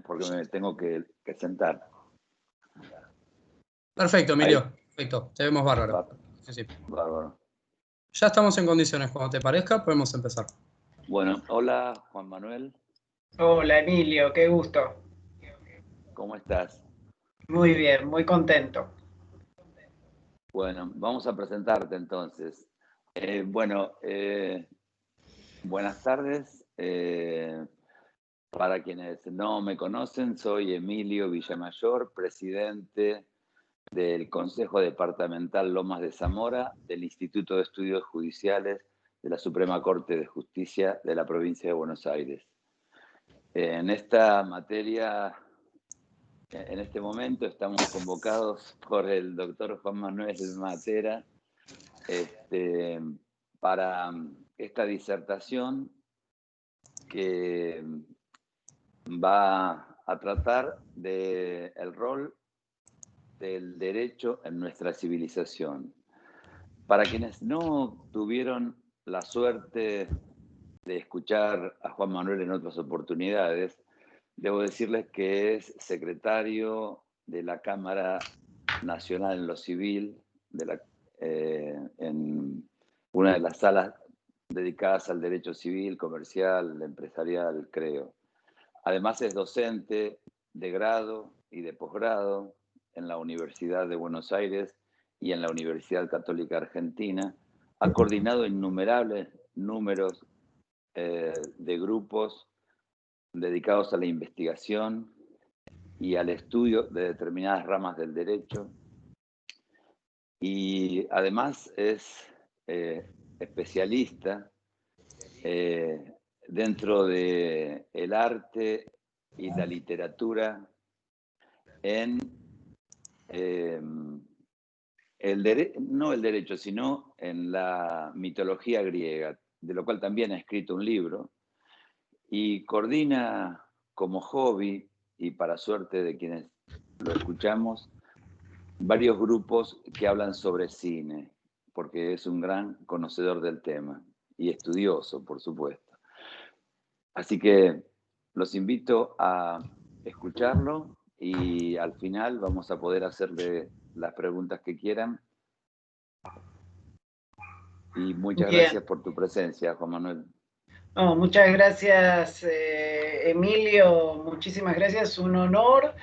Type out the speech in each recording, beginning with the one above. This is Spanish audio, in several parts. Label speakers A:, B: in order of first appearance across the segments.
A: porque me tengo que sentar.
B: Perfecto, Emilio.
A: Ahí.
B: Perfecto, te vemos bárbaro. Sí.
A: Bárbaro.
B: Ya estamos en condiciones. Cuando te parezca, podemos empezar.
A: Bueno, hola Juan Manuel.
C: Hola Emilio, qué gusto.
A: ¿Cómo estás?
C: Muy bien, muy contento.
A: Bueno, vamos a presentarte entonces. Buenas tardes. Para quienes no me conocen, soy Emilio Villamayor, presidente del Consejo Departamental Lomas de Zamora, del Instituto de Estudios Judiciales de la Suprema Corte de Justicia de la Provincia de Buenos Aires. En esta materia, en este momento, estamos convocados por el doctor Juan Manuel Matera para esta disertación que va a tratar del rol del derecho en nuestra civilización. Para quienes no tuvieron la suerte de escuchar a Juan Manuel en otras oportunidades, debo decirles que es secretario de la Cámara Nacional en lo Civil, en una de las salas dedicadas al derecho civil, comercial, empresarial, creo. Además es docente de grado y de posgrado en la Universidad de Buenos Aires y en la Universidad Católica Argentina. Ha coordinado innumerables números de grupos dedicados a la investigación y al estudio de determinadas ramas del derecho. Y además es especialista dentro del arte y la literatura en no el derecho, sino en la mitología griega, de lo cual también ha escrito un libro, y coordina como hobby, y para suerte de quienes lo escuchamos, varios grupos que hablan sobre cine, porque es un gran conocedor del tema y estudioso, por supuesto. Así que los invito a escucharlo y al final vamos a poder hacerle las preguntas que quieran. Y muchas gracias por tu presencia, Juan Manuel.
C: No, muchas gracias, Emilio. Muchísimas gracias. Un honor.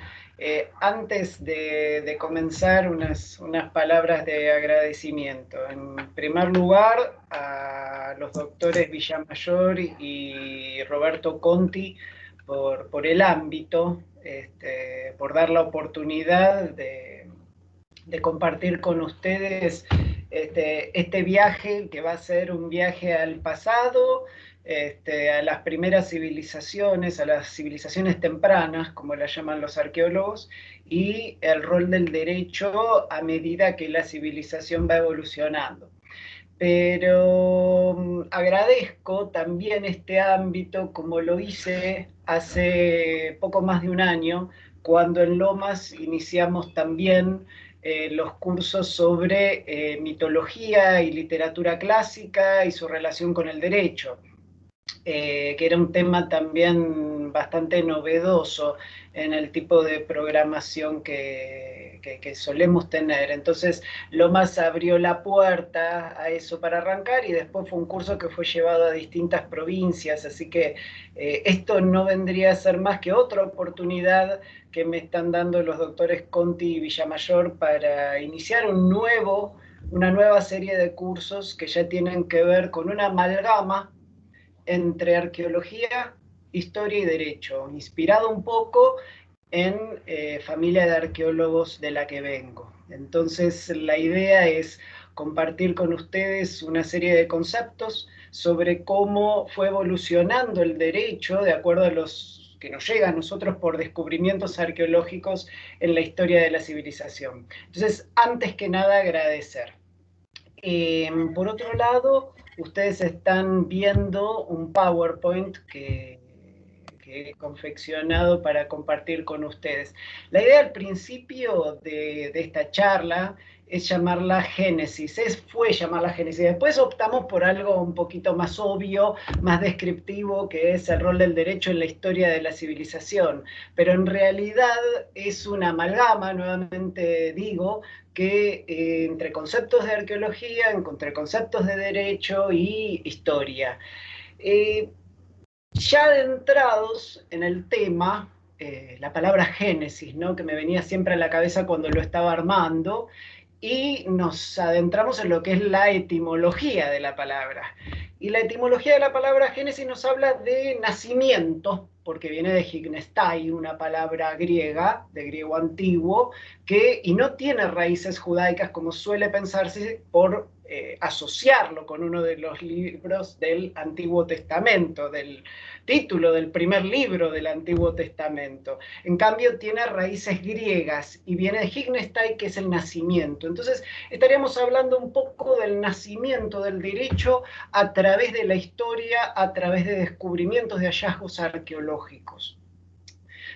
C: Antes de comenzar, unas palabras de agradecimiento. En primer lugar, a los doctores Villamayor y Roberto Conti por el ámbito, por dar la oportunidad de compartir con ustedes este viaje, que va a ser un viaje al pasado, a las primeras civilizaciones, a las civilizaciones tempranas, como las llaman los arqueólogos, y el rol del derecho a medida que la civilización va evolucionando. Pero agradezco también este ámbito, como lo hice hace poco más de un año, cuando en Lomas iniciamos también los cursos sobre mitología y literatura clásica y su relación con el derecho, que era un tema también bastante novedoso en el tipo de programación que solemos tener. Entonces, Lomas abrió la puerta a eso para arrancar, y después fue un curso que fue llevado a distintas provincias, así que esto no vendría a ser más que otra oportunidad que me están dando los doctores Conti y Villamayor para iniciar una nueva serie de cursos que ya tienen que ver con una amalgama entre arqueología, historia y derecho, inspirado un poco en familia de arqueólogos de la que vengo. Entonces, la idea es compartir con ustedes una serie de conceptos sobre cómo fue evolucionando el derecho de acuerdo a los que nos llegan a nosotros por descubrimientos arqueológicos en la historia de la civilización. Entonces, antes que nada, agradecer. Por otro lado, ustedes están viendo un PowerPoint que he confeccionado para compartir con ustedes. La idea al principio de esta charla es llamarla Génesis, fue llamarla Génesis. Después optamos por algo un poquito más obvio, más descriptivo, que es el rol del derecho en la historia de la civilización. Pero en realidad es una amalgama, nuevamente digo, que entre conceptos de arqueología, entre conceptos de derecho y historia. Ya adentrados en el tema, la palabra Génesis, ¿no? Que me venía siempre a la cabeza cuando lo estaba armando, y nos adentramos en lo que es la etimología de la palabra. Y la etimología de la palabra Génesis nos habla de nacimiento, porque viene de Gignestai, una palabra griega, de griego antiguo, y no tiene raíces judaicas como suele pensarse por asociarlo con uno de los libros del Antiguo Testamento, del título del primer libro del Antiguo Testamento. En cambio, tiene raíces griegas y viene de Gignestai, que es el nacimiento. Entonces, estaríamos hablando un poco del nacimiento del derecho a través de la historia, a través de descubrimientos de hallazgos arqueológicos.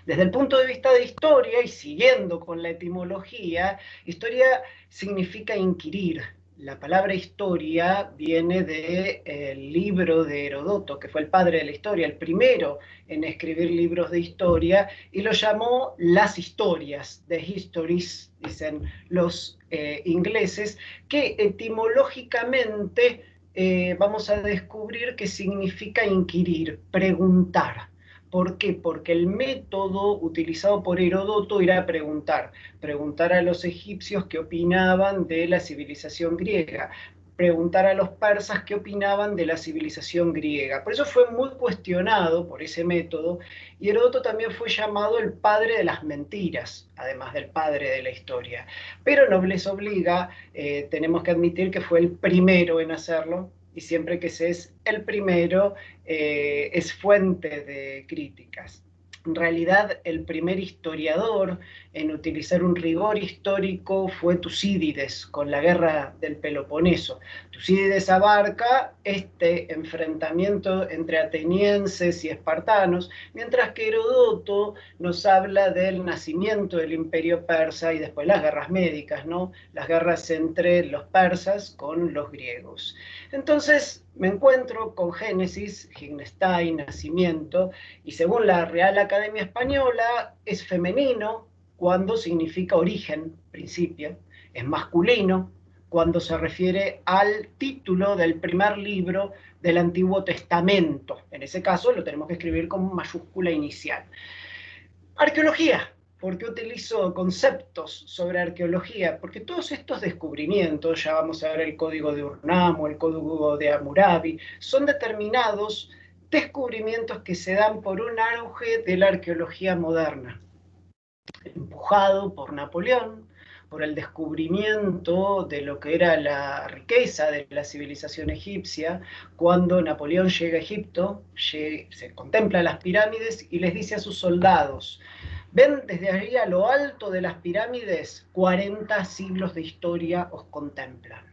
C: Desde el punto de vista de historia, y siguiendo con la etimología, historia significa inquirir. La palabra historia viene del libro de Herodoto, que fue el padre de la historia, el primero en escribir libros de historia, y lo llamó las historias, the histories, dicen los ingleses, que etimológicamente vamos a descubrir que significa inquirir, preguntar. ¿Por qué? Porque el método utilizado por Heródoto era preguntar a los egipcios qué opinaban de la civilización griega, preguntar a los persas qué opinaban de la civilización griega. Por eso fue muy cuestionado por ese método, y Heródoto también fue llamado el padre de las mentiras, además del padre de la historia. Pero nobleza obliga, tenemos que admitir que fue el primero en hacerlo, y siempre que se es el primero, es fuente de críticas. En realidad, el primer historiador en utilizar un rigor histórico fue Tucídides, con la guerra del Peloponeso. Tucídides abarca este enfrentamiento entre atenienses y espartanos, mientras que Heródoto nos habla del nacimiento del imperio persa y después las guerras médicas, ¿no? Las guerras entre los persas con los griegos. Entonces me encuentro con Génesis, Gignestai, nacimiento, y según la Real Academia Española es femenino cuando significa origen, principio, es masculino cuando se refiere al título del primer libro del Antiguo Testamento. En ese caso lo tenemos que escribir con mayúscula inicial. Arqueología. ¿Por qué utilizo conceptos sobre arqueología? Porque todos estos descubrimientos, ya vamos a ver el código de Urnam o el código de Hammurabi, son determinados descubrimientos que se dan por un auge de la arqueología moderna, empujado por Napoleón, por el descubrimiento de lo que era la riqueza de la civilización egipcia. Cuando Napoleón llega a Egipto, se contempla las pirámides y les dice a sus soldados: ven desde ahí a lo alto de las pirámides, 40 siglos de historia os contemplan.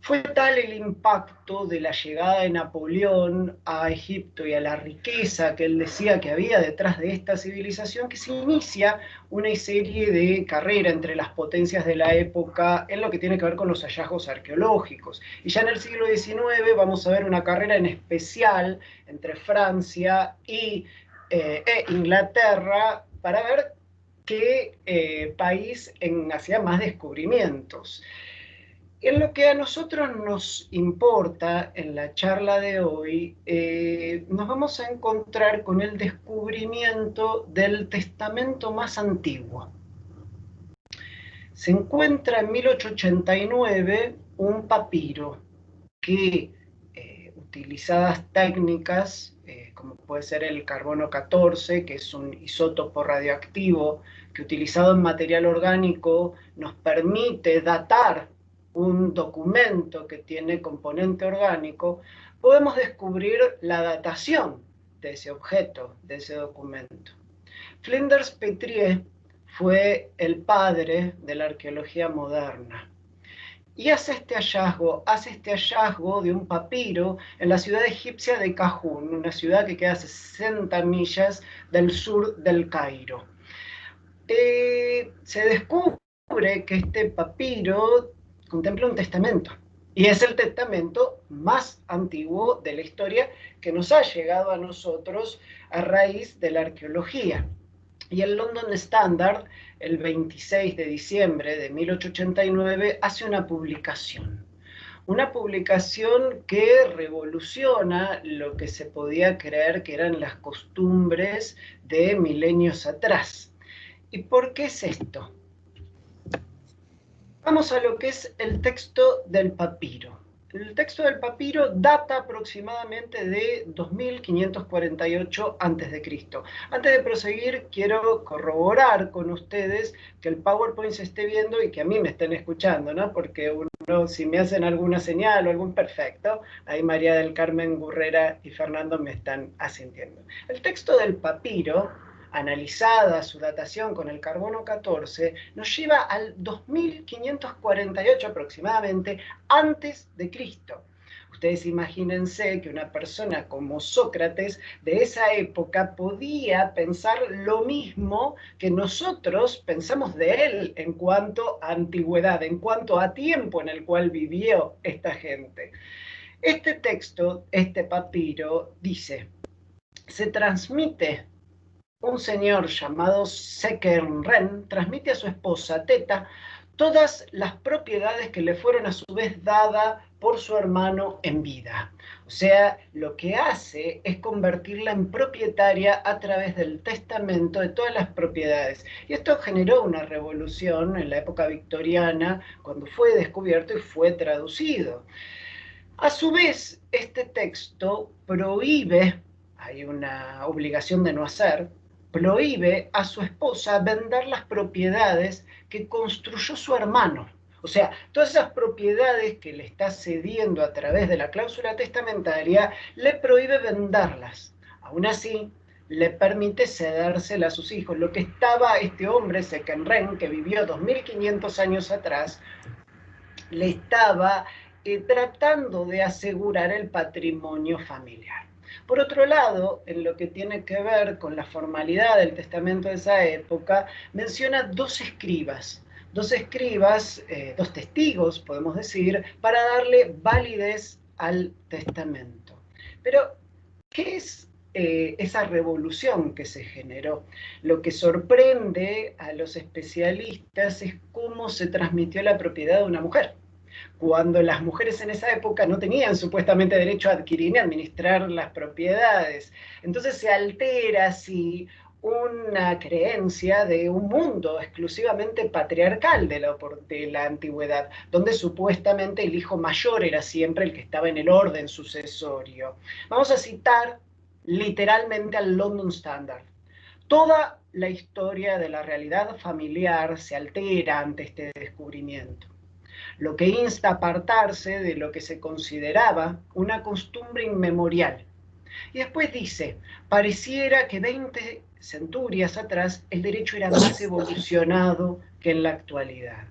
C: Fue tal el impacto de la llegada de Napoleón a Egipto y a la riqueza que él decía que había detrás de esta civilización, que se inicia una serie de carrera entre las potencias de la época en lo que tiene que ver con los hallazgos arqueológicos. Y ya en el siglo XIX vamos a ver una carrera en especial entre Francia e Inglaterra para ver qué país hacía más descubrimientos. En lo que a nosotros nos importa en la charla de hoy, nos vamos a encontrar con el descubrimiento del testamento más antiguo. Se encuentra en 1889 un papiro que, utilizadas técnicas, como puede ser el carbono 14, que es un isótopo radioactivo, que utilizado en material orgánico nos permite datar un documento que tiene componente orgánico, podemos descubrir la datación de ese objeto, de ese documento. Flinders-Petrie fue el padre de la arqueología moderna. Y hace este hallazgo de un papiro en la ciudad egipcia de Cajún, una ciudad que queda a 60 millas del sur del Cairo. Se descubre que este papiro contempla un testamento. Y es el testamento más antiguo de la historia que nos ha llegado a nosotros a raíz de la arqueología. Y el London Standard, el 26 de diciembre de 1889, hace una publicación que revoluciona lo que se podía creer que eran las costumbres de milenios atrás. ¿Y por qué es esto? Vamos a lo que es el texto del papiro. El texto del papiro data aproximadamente de 2548 a.C. Antes de proseguir, quiero corroborar con ustedes que el PowerPoint se esté viendo y que a mí me estén escuchando, ¿no? Porque si me hacen alguna señal o algún perfecto, ahí María del Carmen Gurrera y Fernando me están asintiendo. El texto del papiro, analizada su datación con el carbono 14, nos lleva al 2548 aproximadamente antes de Cristo. Ustedes imagínense que una persona como Sócrates de esa época podía pensar lo mismo que nosotros pensamos de él en cuanto a antigüedad, en cuanto a tiempo en el cual vivió esta gente. Este texto, este papiro, dice: se transmite. Un señor llamado Sequen-Ren transmite a su esposa Teta todas las propiedades que le fueron a su vez dadas por su hermano en vida. O sea, lo que hace es convertirla en propietaria a través del testamento de todas las propiedades. Y esto generó una revolución en la época victoriana, cuando fue descubierto y fue traducido. A su vez, este texto prohíbe, hay una obligación de no hacer, prohíbe a su esposa vender las propiedades que construyó su hermano. O sea, todas esas propiedades que le está cediendo a través de la cláusula testamentaria, le prohíbe venderlas. Aún así, le permite cedérselas a sus hijos. Lo que estaba este hombre, Sequen-Ren, que vivió 2500 años atrás, le estaba tratando de asegurar el patrimonio familiar. Por otro lado, en lo que tiene que ver con la formalidad del testamento de esa época, menciona dos escribas, dos testigos, podemos decir, para darle validez al testamento. Pero, ¿qué es esa revolución que se generó? Lo que sorprende a los especialistas es cómo se transmitió la propiedad de una mujer, cuando las mujeres en esa época no tenían supuestamente derecho a adquirir ni administrar las propiedades. Entonces se altera así una creencia de un mundo exclusivamente patriarcal de la antigüedad, donde supuestamente el hijo mayor era siempre el que estaba en el orden sucesorio. Vamos a citar literalmente al London Standard. Toda la historia de la realidad familiar se altera ante este descubrimiento, lo que insta a apartarse de lo que se consideraba una costumbre inmemorial. Y después dice: pareciera que 20 centurias atrás el derecho era más evolucionado que en la actualidad.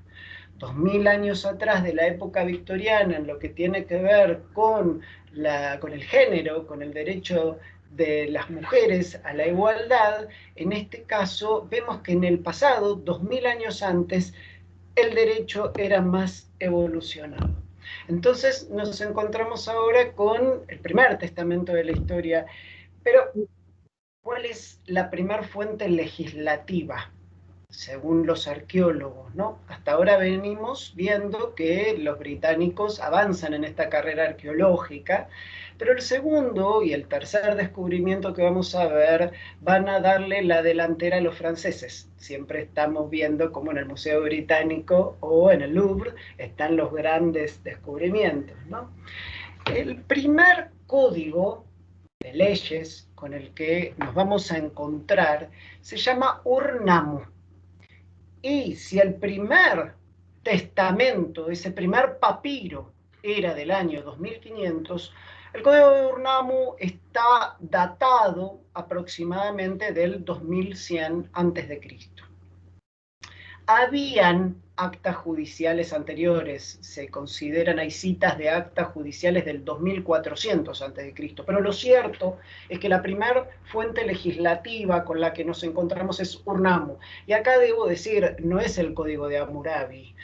C: 2000 años atrás de la época victoriana, en lo que tiene que ver con el género, con el derecho de las mujeres a la igualdad, en este caso vemos que en el pasado, 2000 años antes, el derecho era más evolucionado. Entonces nos encontramos ahora con el primer testamento de la historia. Pero, ¿cuál es la primer fuente legislativa? Según los arqueólogos, ¿no? Hasta ahora venimos viendo que los británicos avanzan en esta carrera arqueológica, pero el segundo y el tercer descubrimiento que vamos a ver van a darle la delantera a los franceses. Siempre estamos viendo cómo en el Museo Británico o en el Louvre están los grandes descubrimientos, ¿no? El primer código de leyes con el que nos vamos a encontrar se llama Ur-Nammu. Y si el primer testamento, ese primer papiro, era del año 2500, el código de Ur-Nammu está datado aproximadamente del 2100 a.C. Habían actas judiciales anteriores. Se consideran, hay citas de actas judiciales del 2400 a.C. Pero lo cierto es que la primera fuente legislativa con la que nos encontramos es Ur-Nammu. Y acá debo decir, no es el Código de Hammurabi.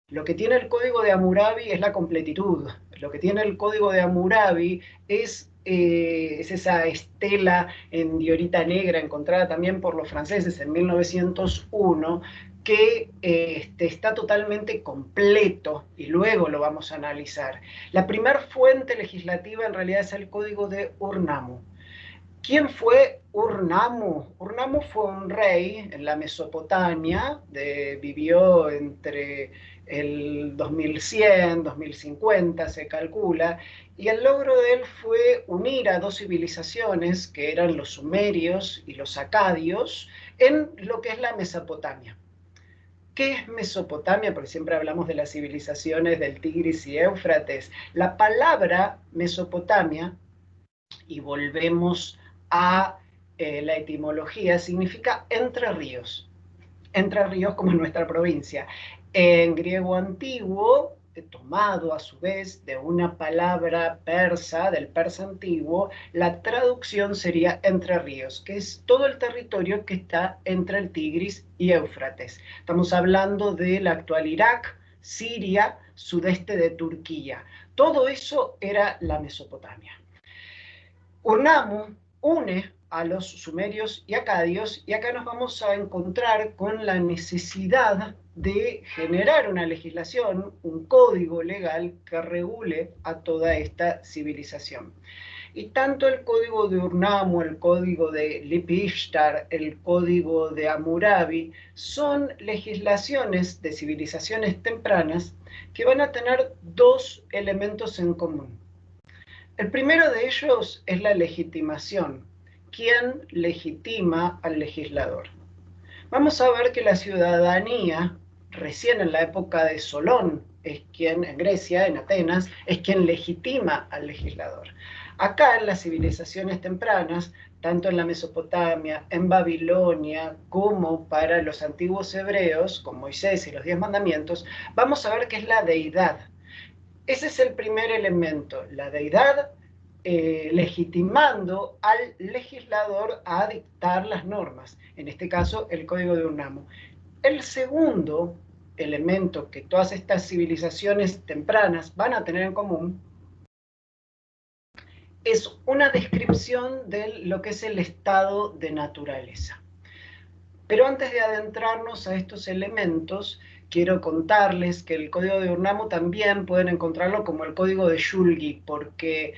C: Lo que tiene el Código de Hammurabi es la completitud. Lo que tiene el Código de Hammurabi es esa estela en diorita negra encontrada también por los franceses en 1901, que está totalmente completo, y luego lo vamos a analizar. La primera fuente legislativa en realidad es el Código de Ur-Nammu. ¿Quién fue Ur-Nammu? Ur-Nammu fue un rey en la Mesopotamia, vivió entre el 2100, 2050 se calcula, y el logro de él fue unir a dos civilizaciones, que eran los sumerios y los acadios, en lo que es la Mesopotamia. ¿Qué es Mesopotamia? Porque siempre hablamos de las civilizaciones del Tigris y Éufrates. La palabra Mesopotamia, y volvemos a la etimología, significa entre ríos como en nuestra provincia. En griego antiguo, tomado a su vez de una palabra persa, del persa antiguo, la traducción sería entre ríos, que es todo el territorio que está entre el Tigris y Éufrates. Estamos hablando del actual Irak, Siria, sudeste de Turquía. Todo eso era la Mesopotamia. Ur-Nammu une a los sumerios y acadios, y acá nos vamos a encontrar con la necesidad de generar una legislación, un código legal que regule a toda esta civilización. Y tanto el código de Ur-Nammu, el código de Lipi-Ishtar, el código de Hammurabi, son legislaciones de civilizaciones tempranas que van a tener dos elementos en común. El primero de ellos es la legitimación. ¿Quién legitima al legislador? Vamos a ver que la ciudadanía, recién en la época de Solón, es quien, en Grecia, en Atenas, es quien legitima al legislador. Acá en las civilizaciones tempranas, tanto en la Mesopotamia, en Babilonia, como para los antiguos hebreos, con Moisés y los 10 mandamientos, vamos a ver que es la deidad. Ese es el primer elemento, la deidad legitimando al legislador a dictar las normas, en este caso el Código de Ur-Nammu. El segundo elemento que todas estas civilizaciones tempranas van a tener en común es una descripción de lo que es el estado de naturaleza. Pero antes de adentrarnos a estos elementos, quiero contarles que el código de Ur-Nammu también pueden encontrarlo como el código de Shulgi, porque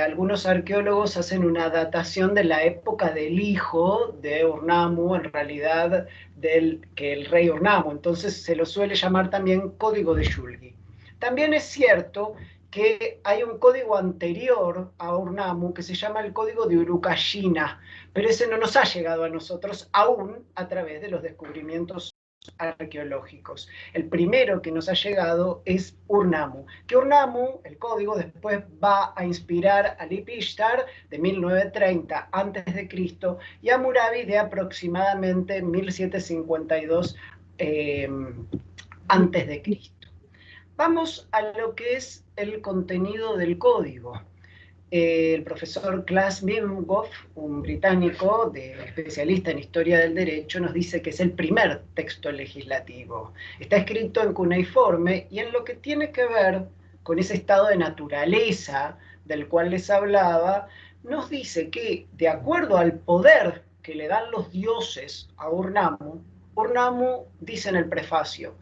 C: algunos arqueólogos hacen una datación de la época del hijo de Ur-Nammu, en realidad que el rey Ur-Nammu, entonces se lo suele llamar también código de Shulgi. También es cierto que hay un código anterior a Ur-Nammu que se llama el código de Urukashina, pero ese no nos ha llegado a nosotros aún a través de los descubrimientos arqueológicos. El primero que nos ha llegado es Ur-Nammu, que Ur-Nammu, el código, después va a inspirar a Lipi-Ishtar de 1930 a.C. y a Hammurabi de aproximadamente 1752 a.C. Vamos a lo que es el contenido del código. El profesor Klaas Mingoff, un británico especialista en historia del derecho, nos dice que es el primer texto legislativo. Está escrito en cuneiforme y en lo que tiene que ver con ese estado de naturaleza del cual les hablaba, nos dice que de acuerdo al poder que le dan los dioses a Ur-Nammu, Ur-Nammu dice en el prefacio: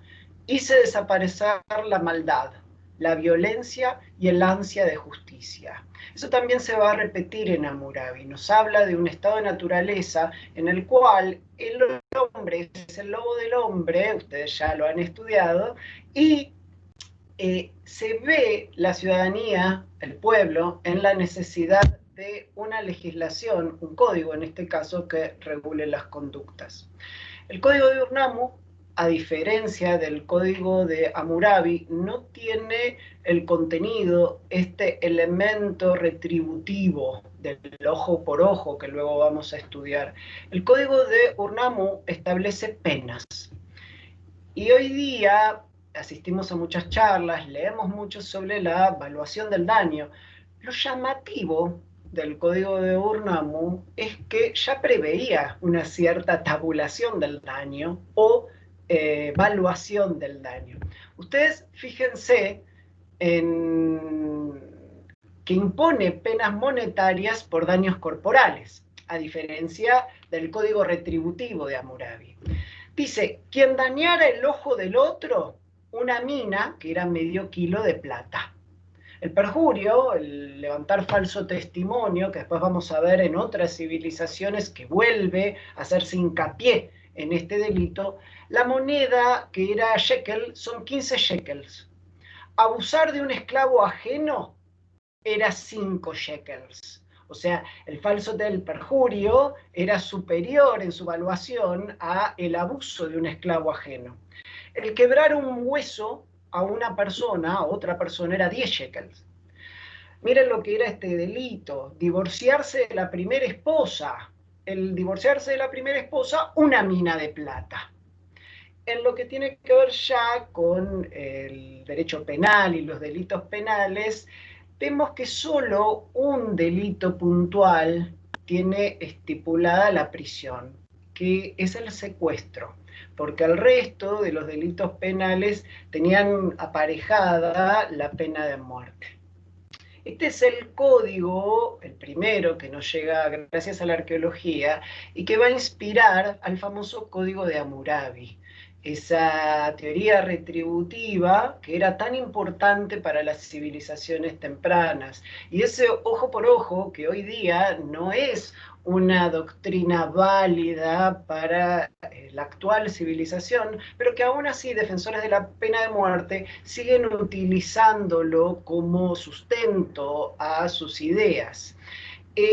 C: hice desaparecer la maldad, la violencia y el ansia de justicia. Eso también se va a repetir en Hammurabi. Nos habla de un estado de naturaleza en el cual el hombre es el lobo del hombre, ustedes ya lo han estudiado, y se ve la ciudadanía, el pueblo, en la necesidad de una legislación, un código en este caso, que regule las conductas. El código de Ur-Nammu, a diferencia del código de Hammurabi, no tiene el contenido, este elemento retributivo del ojo por ojo que luego vamos a estudiar. El código de Ur-Nammu establece penas. Y hoy día asistimos a muchas charlas, leemos mucho sobre la evaluación del daño. Lo llamativo del código de Urnamo es que ya preveía una cierta tabulación del daño o evaluación del daño. Ustedes fíjense en que impone penas monetarias por daños corporales, a diferencia del código retributivo de Hammurabi. Dice, quien dañara el ojo del otro, una mina, que era medio kilo de plata. El perjurio, el levantar falso testimonio, que después vamos a ver en otras civilizaciones que vuelve a hacerse hincapié en este delito, la moneda que era shekel son 15 shekels. Abusar de un esclavo ajeno era 5 shekels. O sea, el falso del perjurio era superior en su valuación a el abuso de un esclavo ajeno. El quebrar un hueso a una persona, a otra persona, era 10 shekels. Miren lo que era este delito, divorciarse de la primera esposa. El divorciarse de la primera esposa, una mina de plata. En lo que tiene que ver ya con el derecho penal y los delitos penales, vemos que solo un delito puntual tiene estipulada la prisión, que es el secuestro, porque el resto de los delitos penales tenían aparejada la pena de muerte. Este es el código, el primero que nos llega gracias a la arqueología y que va a inspirar al famoso código de Hammurabi, esa teoría retributiva que era tan importante para las civilizaciones tempranas. Y ese ojo por ojo que hoy día no es una doctrina válida para la actual civilización, pero que aún así defensores de la pena de muerte siguen utilizándolo como sustento a sus ideas.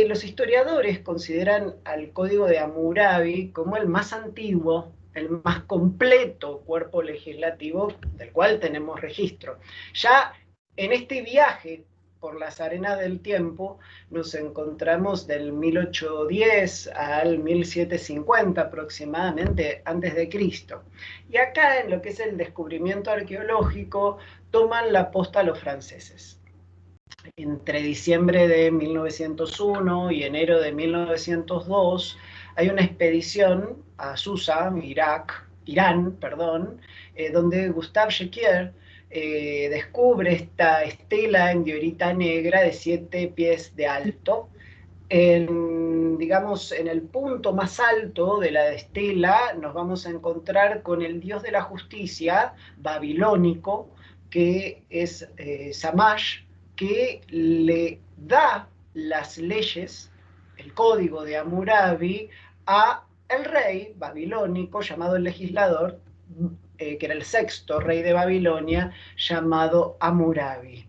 C: Los historiadores consideran al Código de Hammurabi como el más antiguo, el más completo cuerpo legislativo del cual tenemos registro. Ya en este viaje por las arenas del tiempo nos encontramos del 1810 al 1750 aproximadamente antes de Cristo. Y acá en lo que es el descubrimiento arqueológico toman la posta los franceses. Entre diciembre de 1901 y enero de 1902 hay una expedición a Susa, Irán, donde Gustave Jequier descubre esta estela en diorita negra de 7 pies de alto. Digamos, en el punto más alto de la estela nos vamos a encontrar con el dios de la justicia babilónico, que es Shamash, que le da las leyes, el código de Hammurabi, a el rey babilónico llamado el legislador, que era el sexto rey de Babilonia, llamado Hammurabi.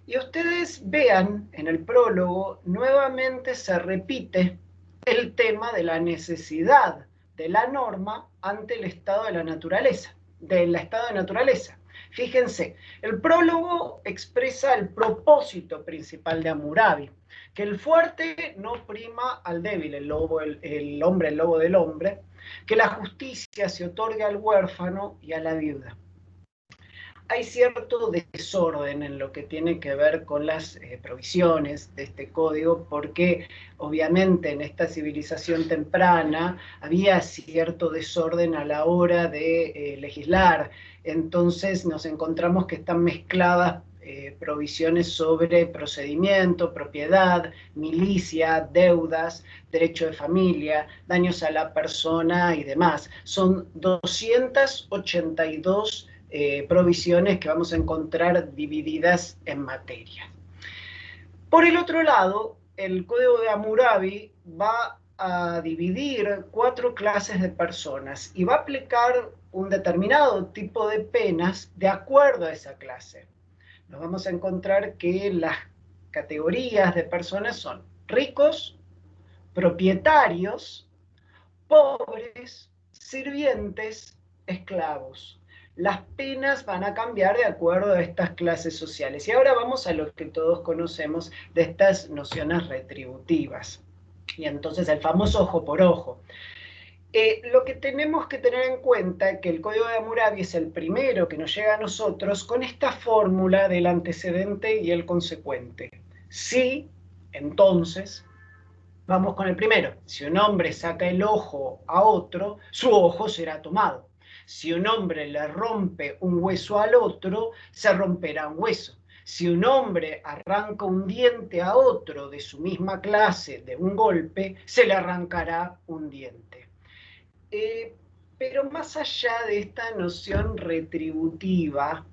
C: Y ustedes vean en el prólogo, nuevamente se repite el tema de la necesidad de la norma ante el estado de la naturaleza, del estado de naturaleza. Fíjense, el prólogo expresa el propósito principal de Hammurabi, que el fuerte no prima al débil, el hombre, el lobo del hombre, que la justicia se otorga al huérfano y a la viuda. Hay cierto desorden en lo que tiene que ver con las provisiones de este código, porque obviamente en esta civilización temprana había cierto desorden a la hora de legislar. Entonces nos encontramos que están mezcladas provisiones sobre procedimiento, propiedad, milicia, deudas, derecho de familia, daños a la persona y demás. Son 282 provisiones que vamos a encontrar divididas en materias. Por el otro lado, el Código de Hammurabi va a dividir 4 clases de personas y va a aplicar un determinado tipo de penas de acuerdo a esa clase. Nos vamos a encontrar que las categorías de personas son ricos, propietarios, pobres, sirvientes, esclavos. Las penas van a cambiar de acuerdo a estas clases sociales. Y ahora vamos a lo que todos conocemos de estas nociones retributivas. Y entonces el famoso ojo por ojo. Lo que tenemos que tener en cuenta es que el Código de Hammurabi es el primero que nos llega a nosotros con esta fórmula del antecedente y el consecuente. Sí, entonces, vamos con el primero. Si un hombre saca el ojo a otro, su ojo será tomado. Si un hombre le rompe un hueso al otro, se romperá un hueso. Si un hombre arranca un diente a otro de su misma clase de un golpe, se le arrancará un diente. Pero más allá de esta noción retributiva,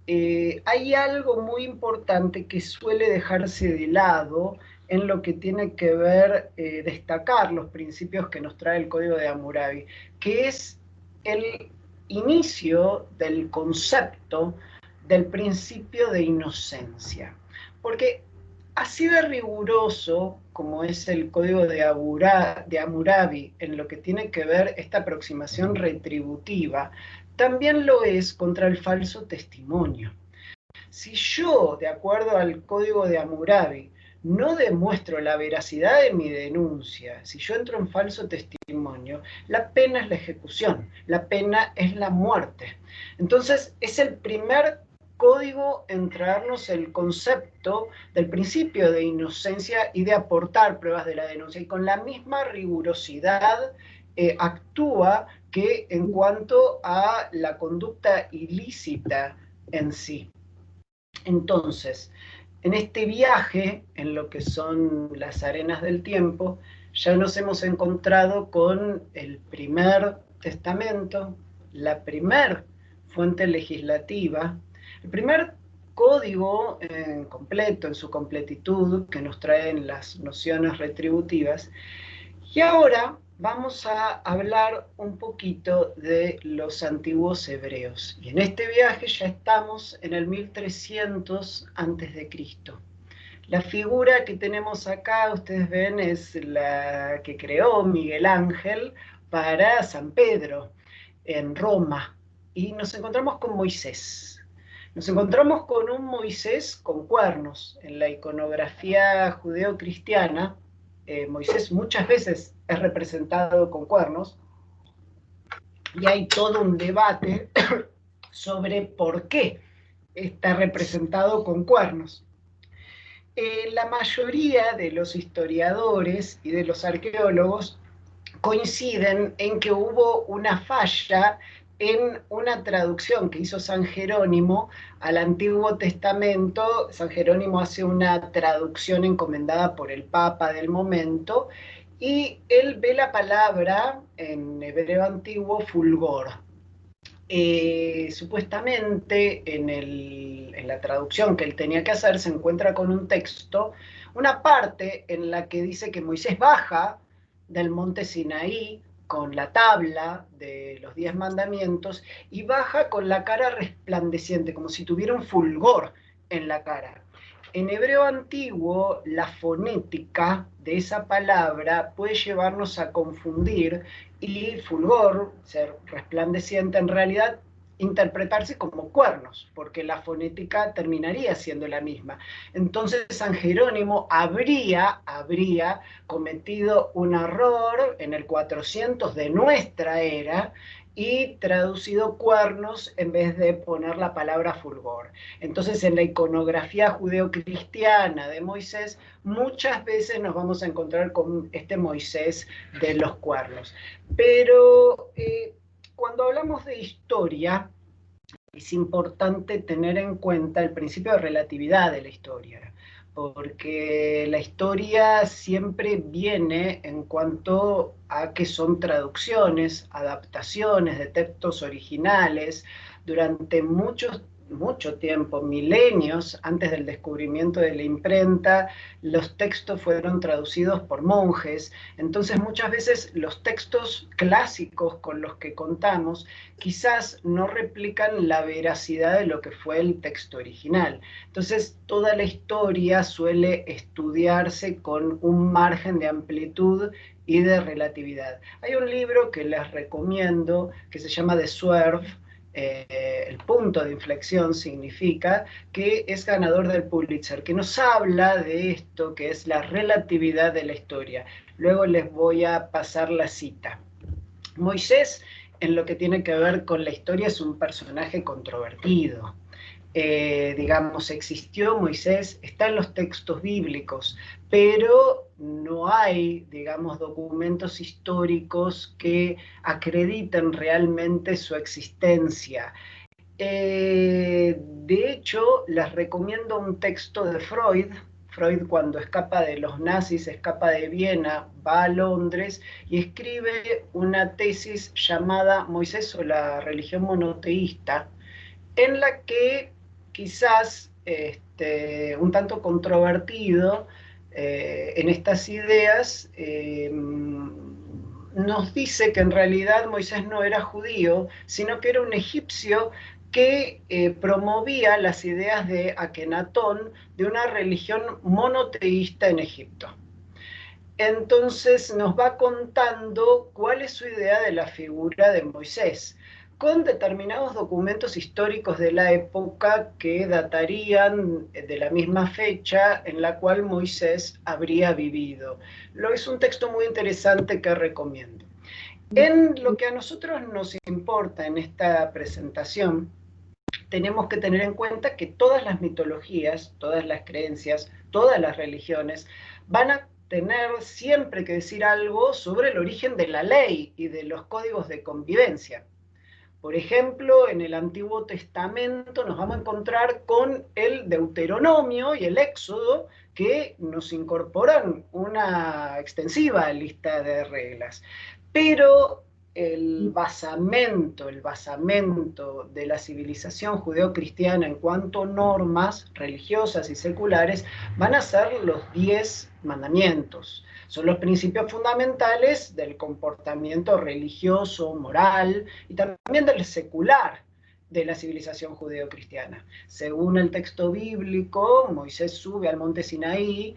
C: hay algo muy importante que suele dejarse de lado en lo que tiene que ver destacar los principios que nos trae el Código de Hammurabi, que es el inicio del concepto del principio de inocencia. Porque así de riguroso como es el Código de Hammurabi en lo que tiene que ver esta aproximación retributiva, también lo es contra el falso testimonio. Si yo, de acuerdo al Código de Hammurabi, no demuestro la veracidad de mi denuncia, si yo entro en falso testimonio, la pena es la ejecución, la pena es la muerte. Entonces, es el primer código en traernos el concepto del principio de inocencia y de aportar pruebas de la denuncia, y con la misma rigurosidad actúa que en cuanto a la conducta ilícita en sí. Entonces, en este viaje, en lo que son las arenas del tiempo, ya nos hemos encontrado con el primer testamento, la primer fuente legislativa, el primer código completo, en su completitud, que nos traen las nociones retributivas. Y ahora vamos a hablar un poquito de los antiguos hebreos. Y en este viaje ya estamos en el 1300 a.C. La figura que tenemos acá, ustedes ven, es la que creó Miguel Ángel para San Pedro en Roma. Y nos encontramos con Moisés. Nos encontramos con un Moisés con cuernos. En la iconografía judeocristiana, Moisés muchas veces es representado con cuernos, y hay todo un debate sobre por qué está representado con cuernos. La mayoría de los historiadores y de los arqueólogos coinciden en que hubo una falla en una traducción que hizo San Jerónimo al Antiguo Testamento. San Jerónimo hace una traducción encomendada por el Papa del momento, y él ve la palabra en hebreo antiguo fulgor. Supuestamente en la traducción que él tenía que hacer se encuentra con un texto, una parte en la que dice que Moisés baja del monte Sinaí con la tabla de los 10 mandamientos y baja con la cara resplandeciente, como si tuviera un fulgor en la cara. En hebreo antiguo, la fonética de esa palabra puede llevarnos a confundir, y fulgor, ser resplandeciente, en realidad interpretarse como cuernos, porque la fonética terminaría siendo la misma. Entonces San Jerónimo habría cometido un error en el 400 de nuestra era y traducido cuernos en vez de poner la palabra fulgor. Entonces en la iconografía judeocristiana de Moisés muchas veces nos vamos a encontrar con este Moisés de los cuernos. Pero cuando hablamos de historia, es importante tener en cuenta el principio de relatividad de la historia, porque la historia siempre viene en cuanto a que son traducciones, adaptaciones de textos originales. Durante mucho tiempo, milenios antes del descubrimiento de la imprenta, los textos fueron traducidos por monjes. Entonces muchas veces los textos clásicos con los que contamos quizás no replican la veracidad de lo que fue el texto original. Entonces toda la historia suele estudiarse con un margen de amplitud y de relatividad. Hay un libro que les recomiendo que se llama The Swerve. El punto de inflexión significa, que es ganador del Pulitzer, que nos habla de esto que es la relatividad de la historia. Luego les voy a pasar la cita. Moisés, en lo que tiene que ver con la historia, es un personaje controvertido. Digamos, existió Moisés, está en los textos bíblicos, pero no hay, digamos, documentos históricos que acrediten realmente su existencia. De hecho, les recomiendo un texto de Freud. Freud, cuando escapa de los nazis, escapa de Viena, va a Londres y escribe una tesis llamada Moisés o la religión monoteísta, en la que quizás un tanto controvertido en estas ideas, nos dice que en realidad Moisés no era judío, sino que era un egipcio que promovía las ideas de Akenatón, de una religión monoteísta en Egipto. Entonces nos va contando cuál es su idea de la figura de Moisés, con determinados documentos históricos de la época que datarían de la misma fecha en la cual Moisés habría vivido. Es un texto muy interesante que recomiendo. En lo que a nosotros nos importa en esta presentación, tenemos que tener en cuenta que todas las mitologías, todas las creencias, todas las religiones van a tener siempre que decir algo sobre el origen de la ley y de los códigos de convivencia. Por ejemplo, en el Antiguo Testamento nos vamos a encontrar con el Deuteronomio y el Éxodo, que nos incorporan una extensiva lista de reglas. Pero el basamento de la civilización judeocristiana en cuanto a normas religiosas y seculares van a ser los 10 mandamientos. Son los principios fundamentales del comportamiento religioso, moral y también del secular de la civilización judeocristiana. Según el texto bíblico, Moisés sube al monte Sinaí,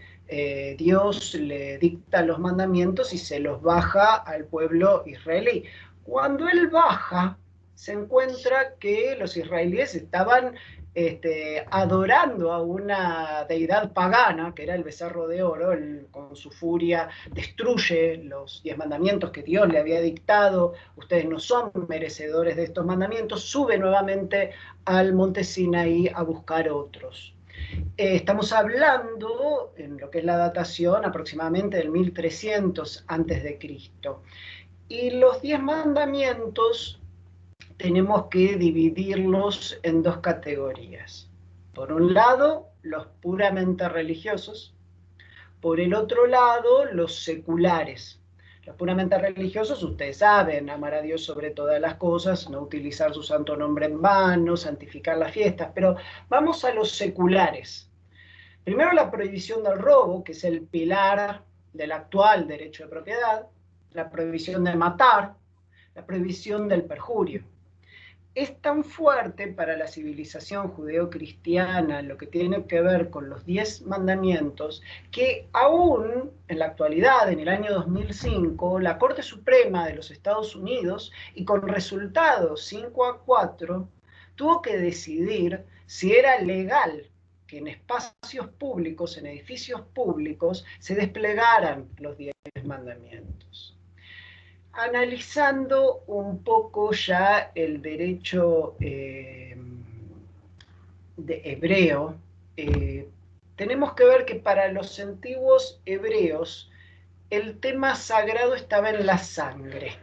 C: Dios le dicta los mandamientos y se los baja al pueblo israelí. Cuando él baja, se encuentra que los israelíes estaban adorando a una deidad pagana, que era el becerro de oro. Él, con su furia, destruye los 10 mandamientos que Dios le había dictado. Ustedes no son merecedores de estos mandamientos. Sube nuevamente al monte Sinaí a buscar otros. Estamos hablando, en lo que es la datación, aproximadamente del 1300 antes de Cristo. Y los 10 mandamientos tenemos que dividirlos en dos categorías. Por un lado, los puramente religiosos. Por el otro lado, los seculares. Los puramente religiosos, ustedes saben, amar a Dios sobre todas las cosas, no utilizar su santo nombre en vano, santificar las fiestas. Pero vamos a los seculares. Primero, la prohibición del robo, que es el pilar del actual derecho de propiedad. La prohibición de matar. La prohibición del perjurio. Es tan fuerte para la civilización judeocristiana lo que tiene que ver con los 10 mandamientos, que aún en la actualidad, en el año 2005, la Corte Suprema de los Estados Unidos, y con resultados 5-4, tuvo que decidir si era legal que en espacios públicos, en edificios públicos, se desplegaran los 10 mandamientos. Analizando un poco ya el derecho hebreo, tenemos que ver que para los antiguos hebreos el tema sagrado estaba en la sangre.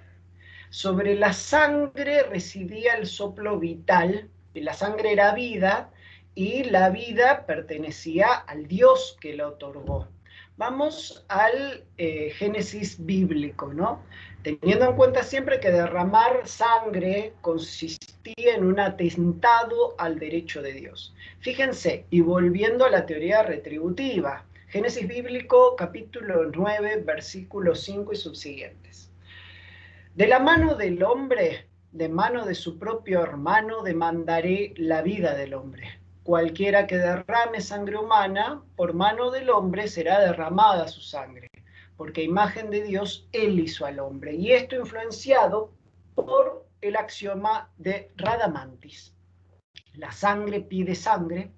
C: Sobre la sangre residía el soplo vital, y la sangre era vida, y la vida pertenecía al Dios que la otorgó. Vamos al Génesis bíblico, ¿no? Teniendo en cuenta siempre que derramar sangre consistía en un atentado al derecho de Dios. Fíjense, y volviendo a la teoría retributiva, Génesis bíblico, capítulo 9, versículos 5 y subsiguientes. De la mano del hombre, de mano de su propio hermano, demandaré la vida del hombre. Cualquiera que derrame sangre humana, por mano del hombre será derramada su sangre, porque imagen de Dios él hizo al hombre. Y esto influenciado por el axioma de Radamantis. La sangre pide sangre,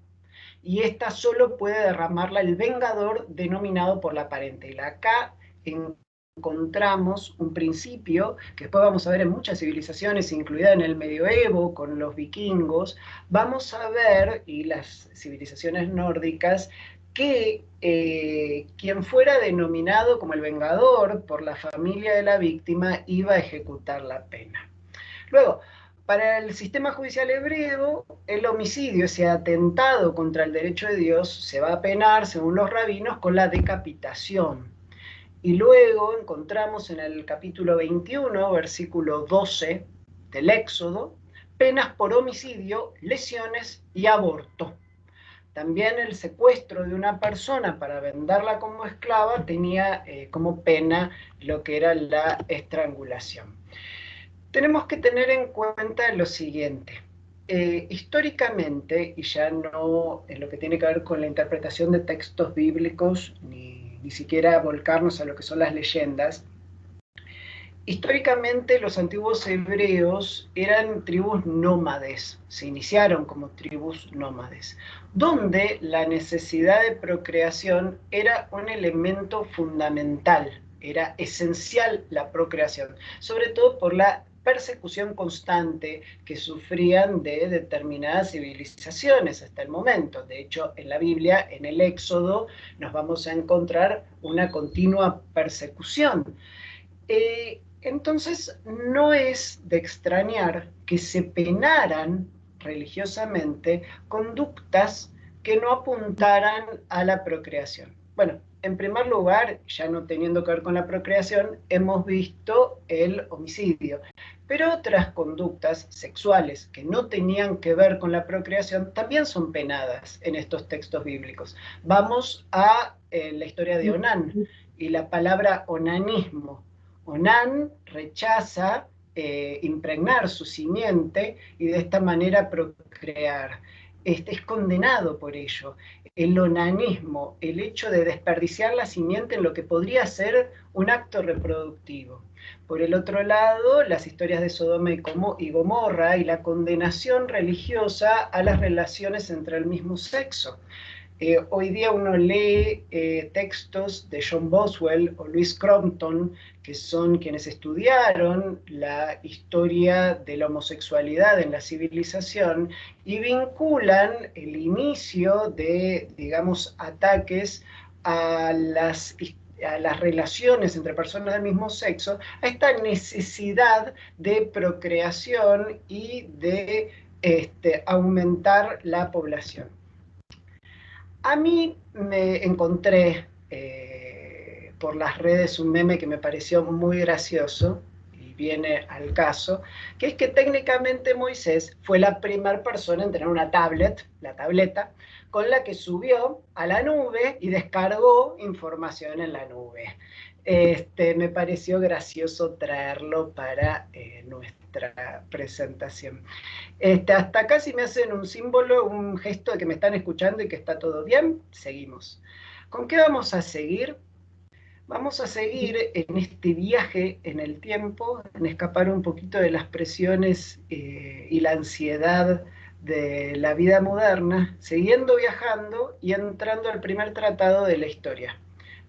C: y esta solo puede derramarla el vengador denominado por la parentela. Acá encontramos un principio que después vamos a ver en muchas civilizaciones, incluida en el medioevo, con los vikingos. Vamos a ver, y las civilizaciones nórdicas, que quien fuera denominado como el vengador por la familia de la víctima iba a ejecutar la pena. Luego, para el sistema judicial hebreo, el homicidio, ese atentado contra el derecho de Dios, se va a penar, según los rabinos, con la decapitación. Y luego encontramos en el capítulo 21, versículo 12 del Éxodo, penas por homicidio, lesiones y aborto. También el secuestro de una persona para venderla como esclava tenía como pena lo que era la estrangulación. Tenemos que tener en cuenta lo siguiente. Históricamente, y ya no en lo que tiene que ver con la interpretación de textos bíblicos, ni siquiera volcarnos a lo que son las leyendas, históricamente los antiguos hebreos eran tribus nómades, se iniciaron como tribus nómades, donde la necesidad de procreación era un elemento fundamental, era esencial la procreación, sobre todo por la persecución constante que sufrían de determinadas civilizaciones hasta el momento. De hecho, en la Biblia, en el Éxodo, nos vamos a encontrar una continua persecución. Entonces, no es de extrañar que se penaran religiosamente conductas que no apuntaran a la procreación. Bueno, en primer lugar, ya no teniendo que ver con la procreación, hemos visto el homicidio, pero otras conductas sexuales que no tenían que ver con la procreación también son penadas en estos textos bíblicos. Vamos a la historia de Onán y la palabra onanismo. Onán rechaza impregnar su simiente y de esta manera procrear. Es condenado por ello. El onanismo, el hecho de desperdiciar la simiente en lo que podría ser un acto reproductivo. Por el otro lado, las historias de Sodoma y Gomorra y la condenación religiosa a las relaciones entre el mismo sexo. Hoy día uno lee textos de John Boswell o Louis Crompton, que son quienes estudiaron la historia de la homosexualidad en la civilización y vinculan el inicio de, digamos, ataques a las relaciones entre personas del mismo sexo, a esta necesidad de procreación y de aumentar la población. A mí me encontré por las redes un meme que me pareció muy gracioso, y viene al caso, que es que técnicamente Moisés fue la primera persona en tener una tablet, la tableta, con la que subió a la nube y descargó información en la nube. Me pareció gracioso traerlo para nuestra presentación. Hasta acá si me hacen un símbolo, un gesto de que me están escuchando y que está todo bien, seguimos. ¿Con qué vamos a seguir? Vamos a seguir en este viaje en el tiempo, en escapar un poquito de las presiones y la ansiedad de la vida moderna, siguiendo viajando y entrando al primer tratado de la historia,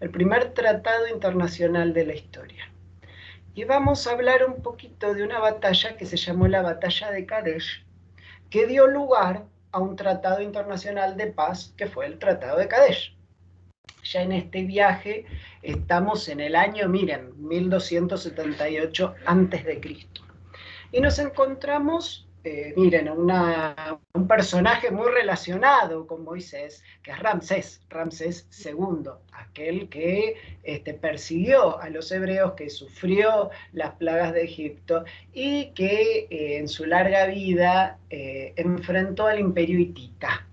C: el primer tratado internacional de la historia. Y vamos a hablar un poquito de una batalla que se llamó la Batalla de Kadesh, que dio lugar a un tratado internacional de paz que fue el Tratado de Kadesh. Ya en este viaje estamos en el año, miren, 1278 a.C. Y nos encontramos, miren, un personaje muy relacionado con Moisés, que es Ramsés II, aquel que persiguió a los hebreos, que sufrió las plagas de Egipto y que en su larga vida enfrentó al imperio hitita.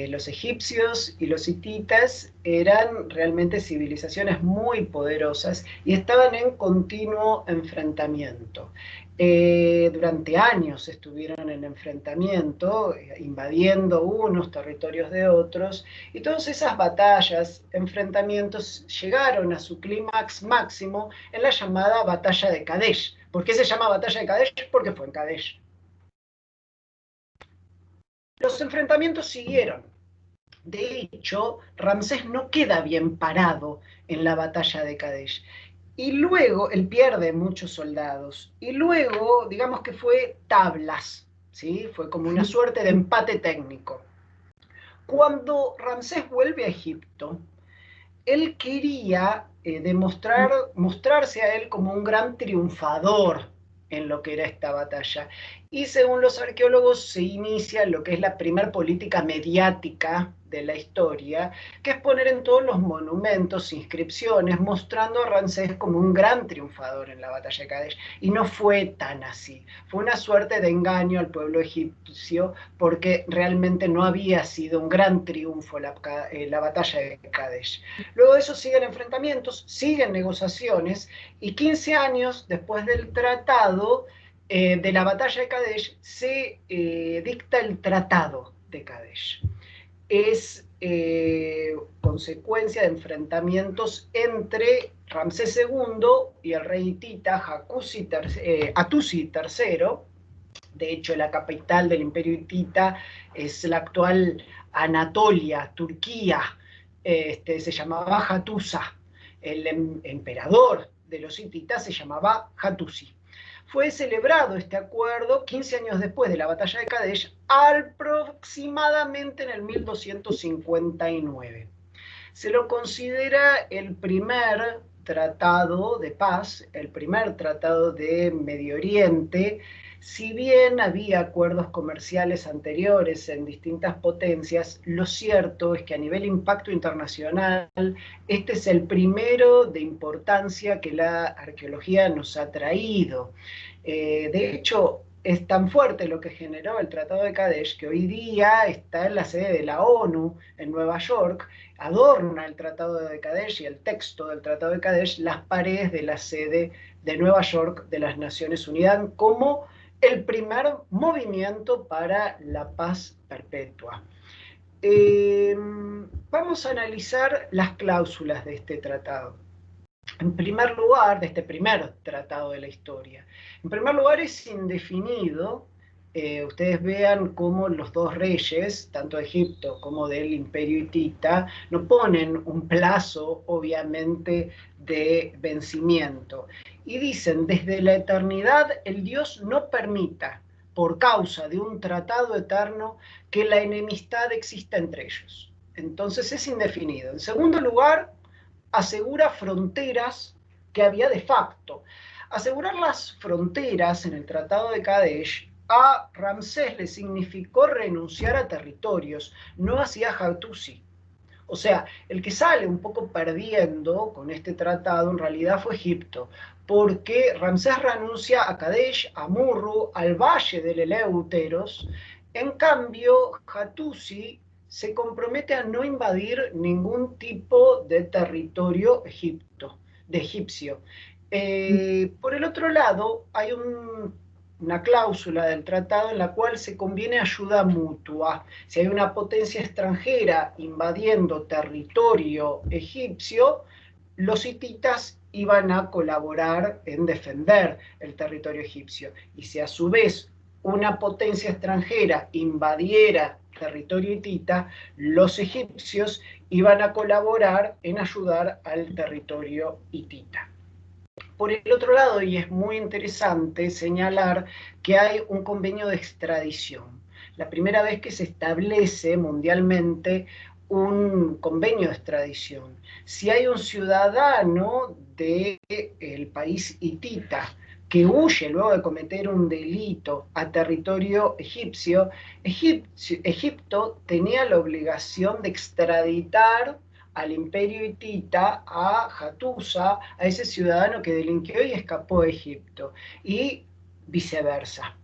C: Los egipcios y los hititas eran realmente civilizaciones muy poderosas y estaban en continuo enfrentamiento. Durante años estuvieron en enfrentamiento, invadiendo unos territorios de otros, y todas esas batallas, enfrentamientos, llegaron a su clímax máximo en la llamada Batalla de Kadesh. ¿Por qué se llama Batalla de Kadesh? Porque fue en Kadesh. Los enfrentamientos siguieron. De hecho, Ramsés no queda bien parado en la batalla de Kadesh. Y luego, él pierde muchos soldados. Y luego, digamos que fue tablas, ¿sí? Fue como una suerte de empate técnico. Cuando Ramsés vuelve a Egipto, él quería mostrarse a él como un gran triunfador en lo que era esta batalla. Y según los arqueólogos se inicia lo que es la primera política mediática de la historia, que es poner en todos los monumentos, inscripciones, mostrando a Ramsés como un gran triunfador en la batalla de Kadesh. Y no fue tan así. Fue una suerte de engaño al pueblo egipcio, porque realmente no había sido un gran triunfo la batalla de Kadesh. Luego de eso siguen enfrentamientos, siguen negociaciones, y 15 años después del tratado de la batalla de Kadesh se dicta el Tratado de Kadesh. Es consecuencia de enfrentamientos entre Ramsés II y el rey hitita Hattusi III. De hecho, la capital del imperio hitita es la actual Anatolia, Turquía. Se llamaba Hattusa. El emperador de los hititas se llamaba Hattusi. Fue celebrado este acuerdo 15 años después de la batalla de Kadesh, aproximadamente en el 1259. Se lo considera el primer tratado de paz, el primer tratado de Medio Oriente. Si bien había acuerdos comerciales anteriores en distintas potencias, lo cierto es que a nivel impacto internacional, este es el primero de importancia que la arqueología nos ha traído. De hecho, es tan fuerte lo que generó el Tratado de Kadesh que hoy día está en la sede de la ONU en Nueva York, adorna el Tratado de Kadesh y el texto del Tratado de Kadesh las paredes de la sede de Nueva York de las Naciones Unidas como el primer movimiento para la paz perpetua. Vamos a analizar las cláusulas de este tratado. En primer lugar, de este primer tratado de la historia. En primer lugar, es indefinido. Ustedes vean cómo los dos reyes, tanto de Egipto como del imperio hitita, no ponen un plazo, obviamente, de vencimiento. Y dicen, desde la eternidad el Dios no permita, por causa de un tratado eterno, que la enemistad exista entre ellos. Entonces es indefinido. En segundo lugar, asegura fronteras que había de facto. Asegurar las fronteras en el Tratado de Kadesh a Ramsés le significó renunciar a territorios, no hacía Hattusi. O sea, el que sale un poco perdiendo con este tratado en realidad fue Egipto, porque Ramsés renuncia a Kadesh, a Murru, al valle del Eleuteros. En cambio, Hattusi se compromete a no invadir ningún tipo de territorio egipcio. Por el otro lado, hay una cláusula del tratado en la cual se conviene ayuda mutua. Si hay una potencia extranjera invadiendo territorio egipcio, los hititas iban a colaborar en defender el territorio egipcio. Y si a su vez una potencia extranjera invadiera territorio hitita, los egipcios iban a colaborar en ayudar al territorio hitita. Por el otro lado, y es muy interesante señalar que hay un convenio de extradición. La primera vez que se establece mundialmente un convenio de extradición. Si hay un ciudadano del país hitita que huye luego de cometer un delito a territorio egipcio, Egipto tenía la obligación de extraditar al imperio hitita, a Hattusa, a ese ciudadano que delinquió y escapó de Egipto, y viceversa.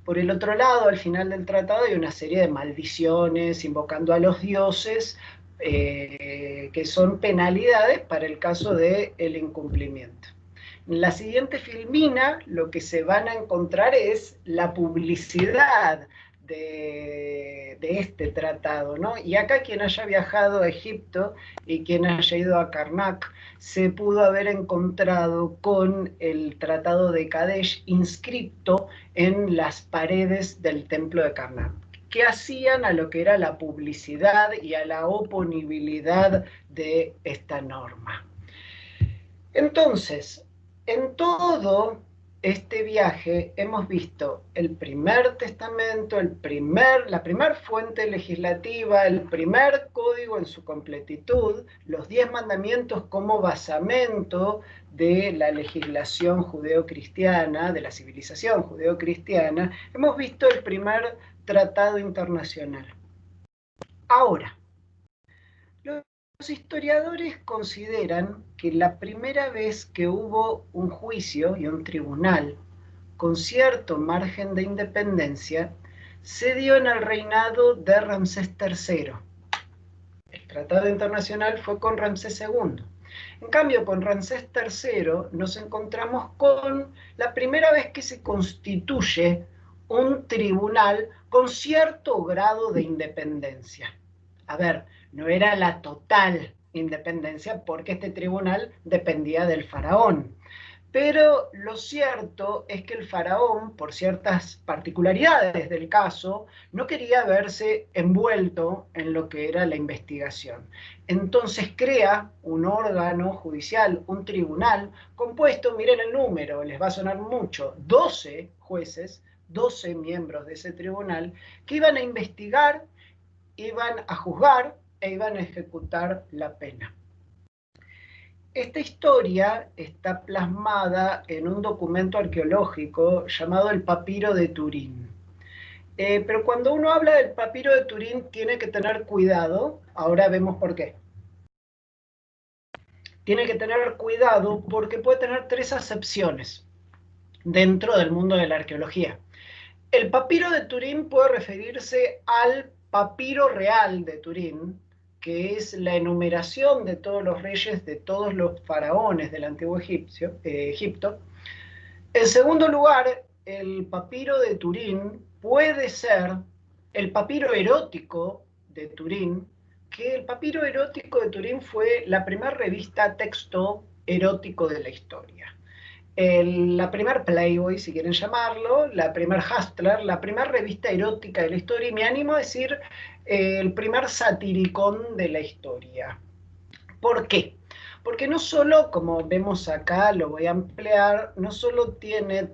C: Por el otro lado, al final del tratado hay una serie de maldiciones invocando a los dioses, que son penalidades para el caso del incumplimiento. En la siguiente filmina lo que se van a encontrar es la publicidad de este tratado, ¿no? Y acá quien haya viajado a Egipto y quien haya ido a Karnak se pudo haber encontrado con el tratado de Kadesh inscripto en las paredes del templo de Karnak, que hacían a lo que era la publicidad y a la oponibilidad de esta norma. Entonces, En todo este viaje hemos visto el primer testamento, la primer fuente legislativa, el primer código en su completitud, los 10 mandamientos como basamento de la legislación judeocristiana, de la civilización judeocristiana. Hemos visto el primer tratado internacional. Ahora, los historiadores consideran que la primera vez que hubo un juicio y un tribunal con cierto margen de independencia se dio en el reinado de Ramsés III. El tratado internacional fue con Ramsés II. En cambio, con Ramsés III nos encontramos con la primera vez que se constituye un tribunal con cierto grado de independencia. A ver, no era la total independencia porque este tribunal dependía del faraón. Pero lo cierto es que el faraón, por ciertas particularidades del caso, no quería verse envuelto en lo que era la investigación. Entonces crea un órgano judicial, un tribunal, compuesto, miren el número, les va a sonar mucho, 12 jueces, 12 miembros de ese tribunal, que iban a investigar, iban a juzgar e iban a ejecutar la pena. Esta historia está plasmada en un documento arqueológico llamado el Papiro de Turín. Pero cuando uno habla del Papiro de Turín tiene que tener cuidado, ahora vemos por qué. Tiene que tener cuidado porque puede tener 3 acepciones dentro del mundo de la arqueología. El Papiro de Turín puede referirse al Papiro Real de Turín, que es la enumeración de todos los reyes, de todos los faraones del antiguo Egipto. En segundo lugar, el papiro de Turín puede ser el papiro erótico de Turín, que el papiro erótico de Turín fue la primera revista texto erótico de la historia. La primer Playboy, si quieren llamarlo, la primer Hustler, la primera revista erótica de la historia, y me animo a decir el primer satiricón de la historia. ¿Por qué? Porque no solo, como vemos acá, lo voy a ampliar, no solo tiene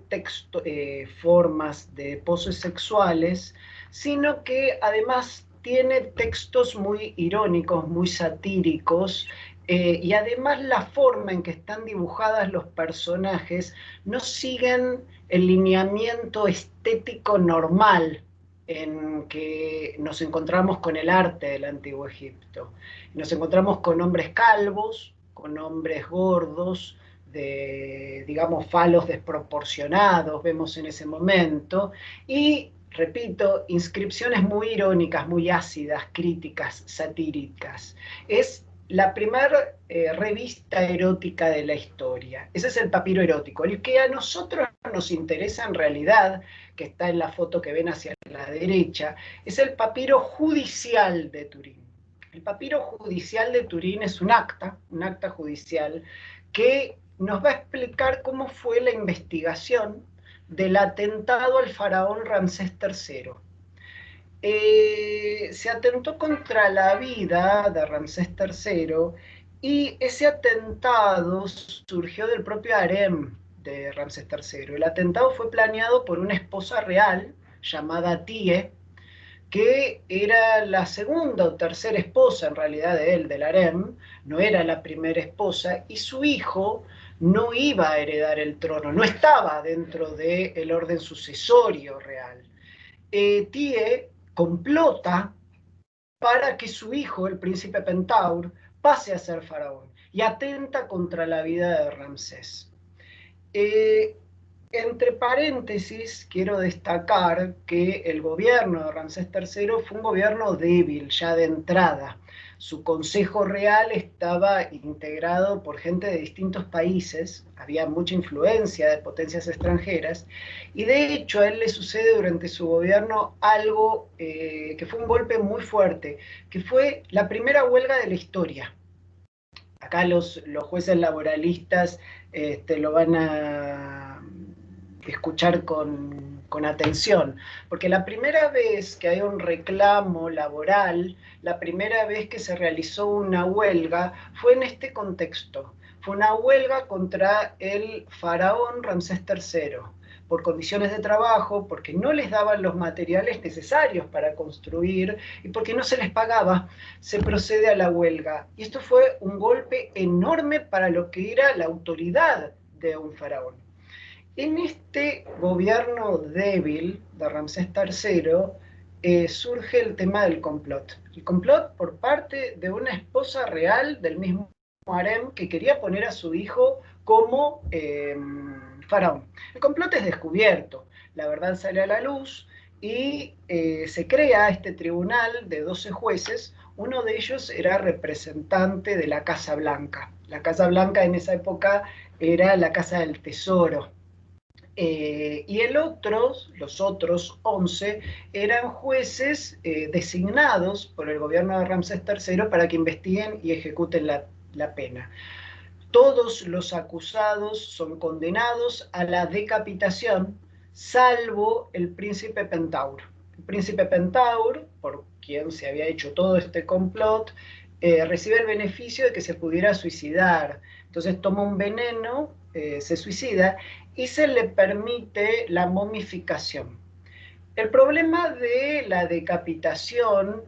C: formas de poses sexuales, sino que además tiene textos muy irónicos, muy satíricos, y además la forma en que están dibujadas los personajes no siguen el lineamiento estético normal en que nos encontramos con el arte del Antiguo Egipto. Nos encontramos con hombres calvos, con hombres gordos, de, digamos, falos desproporcionados, vemos en ese momento, y repito, inscripciones muy irónicas, muy ácidas, críticas, satíricas. Es la primera revista erótica de la historia. Ese es el papiro erótico. El que a nosotros nos interesa en realidad, que está en la foto que ven hacia la derecha, es el papiro judicial de Turín. El papiro judicial de Turín es un acta judicial, que nos va a explicar cómo fue la investigación del atentado al faraón Ramsés III. Se atentó contra la vida de Ramsés III y ese atentado surgió del propio harem de Ramsés III. El atentado fue planeado por una esposa real llamada Tie, que era la segunda o tercera esposa en realidad de él, del harem, no era la primera esposa, y su hijo no iba a heredar el trono, no estaba dentro del orden sucesorio real. Tie complota para que su hijo, el príncipe Pentaur, pase a ser faraón y atenta contra la vida de Ramsés. Entre paréntesis, quiero destacar que el gobierno de Ramsés III fue un gobierno débil ya de entrada. Su consejo real estaba integrado por gente de distintos países, había mucha influencia de potencias extranjeras, y de hecho a él le sucede durante su gobierno algo que fue un golpe muy fuerte, que fue la primera huelga de la historia. Acá los jueces laboralistas lo van a escuchar con atención, porque la primera vez que hay un reclamo laboral, la primera vez que se realizó una huelga, fue en este contexto. fue una huelga contra el faraón Ramsés III, por condiciones de trabajo, porque no les daban los materiales necesarios para construir y porque no se les pagaba, se procede a la huelga. Y esto fue un golpe enorme para lo que era la autoridad de un faraón. En este gobierno débil de Ramsés III surge el tema del complot. El complot por parte de una esposa real del mismo harem que quería poner a su hijo como faraón. El complot es descubierto, la verdad sale a la luz y se crea este tribunal de 12 jueces. Uno de ellos era representante de la Casa Blanca. La Casa Blanca en esa época era la Casa del Tesoro. Y los otros 11, eran jueces designados por el gobierno de Ramsés III para que investiguen y ejecuten la pena. Todos los acusados son condenados a la decapitación, salvo el príncipe Pentaur. El príncipe Pentaur, por quien se había hecho todo este complot, recibe el beneficio de que se pudiera suicidar. Entonces toma un veneno, se suicida y se le permite la momificación. El problema de la decapitación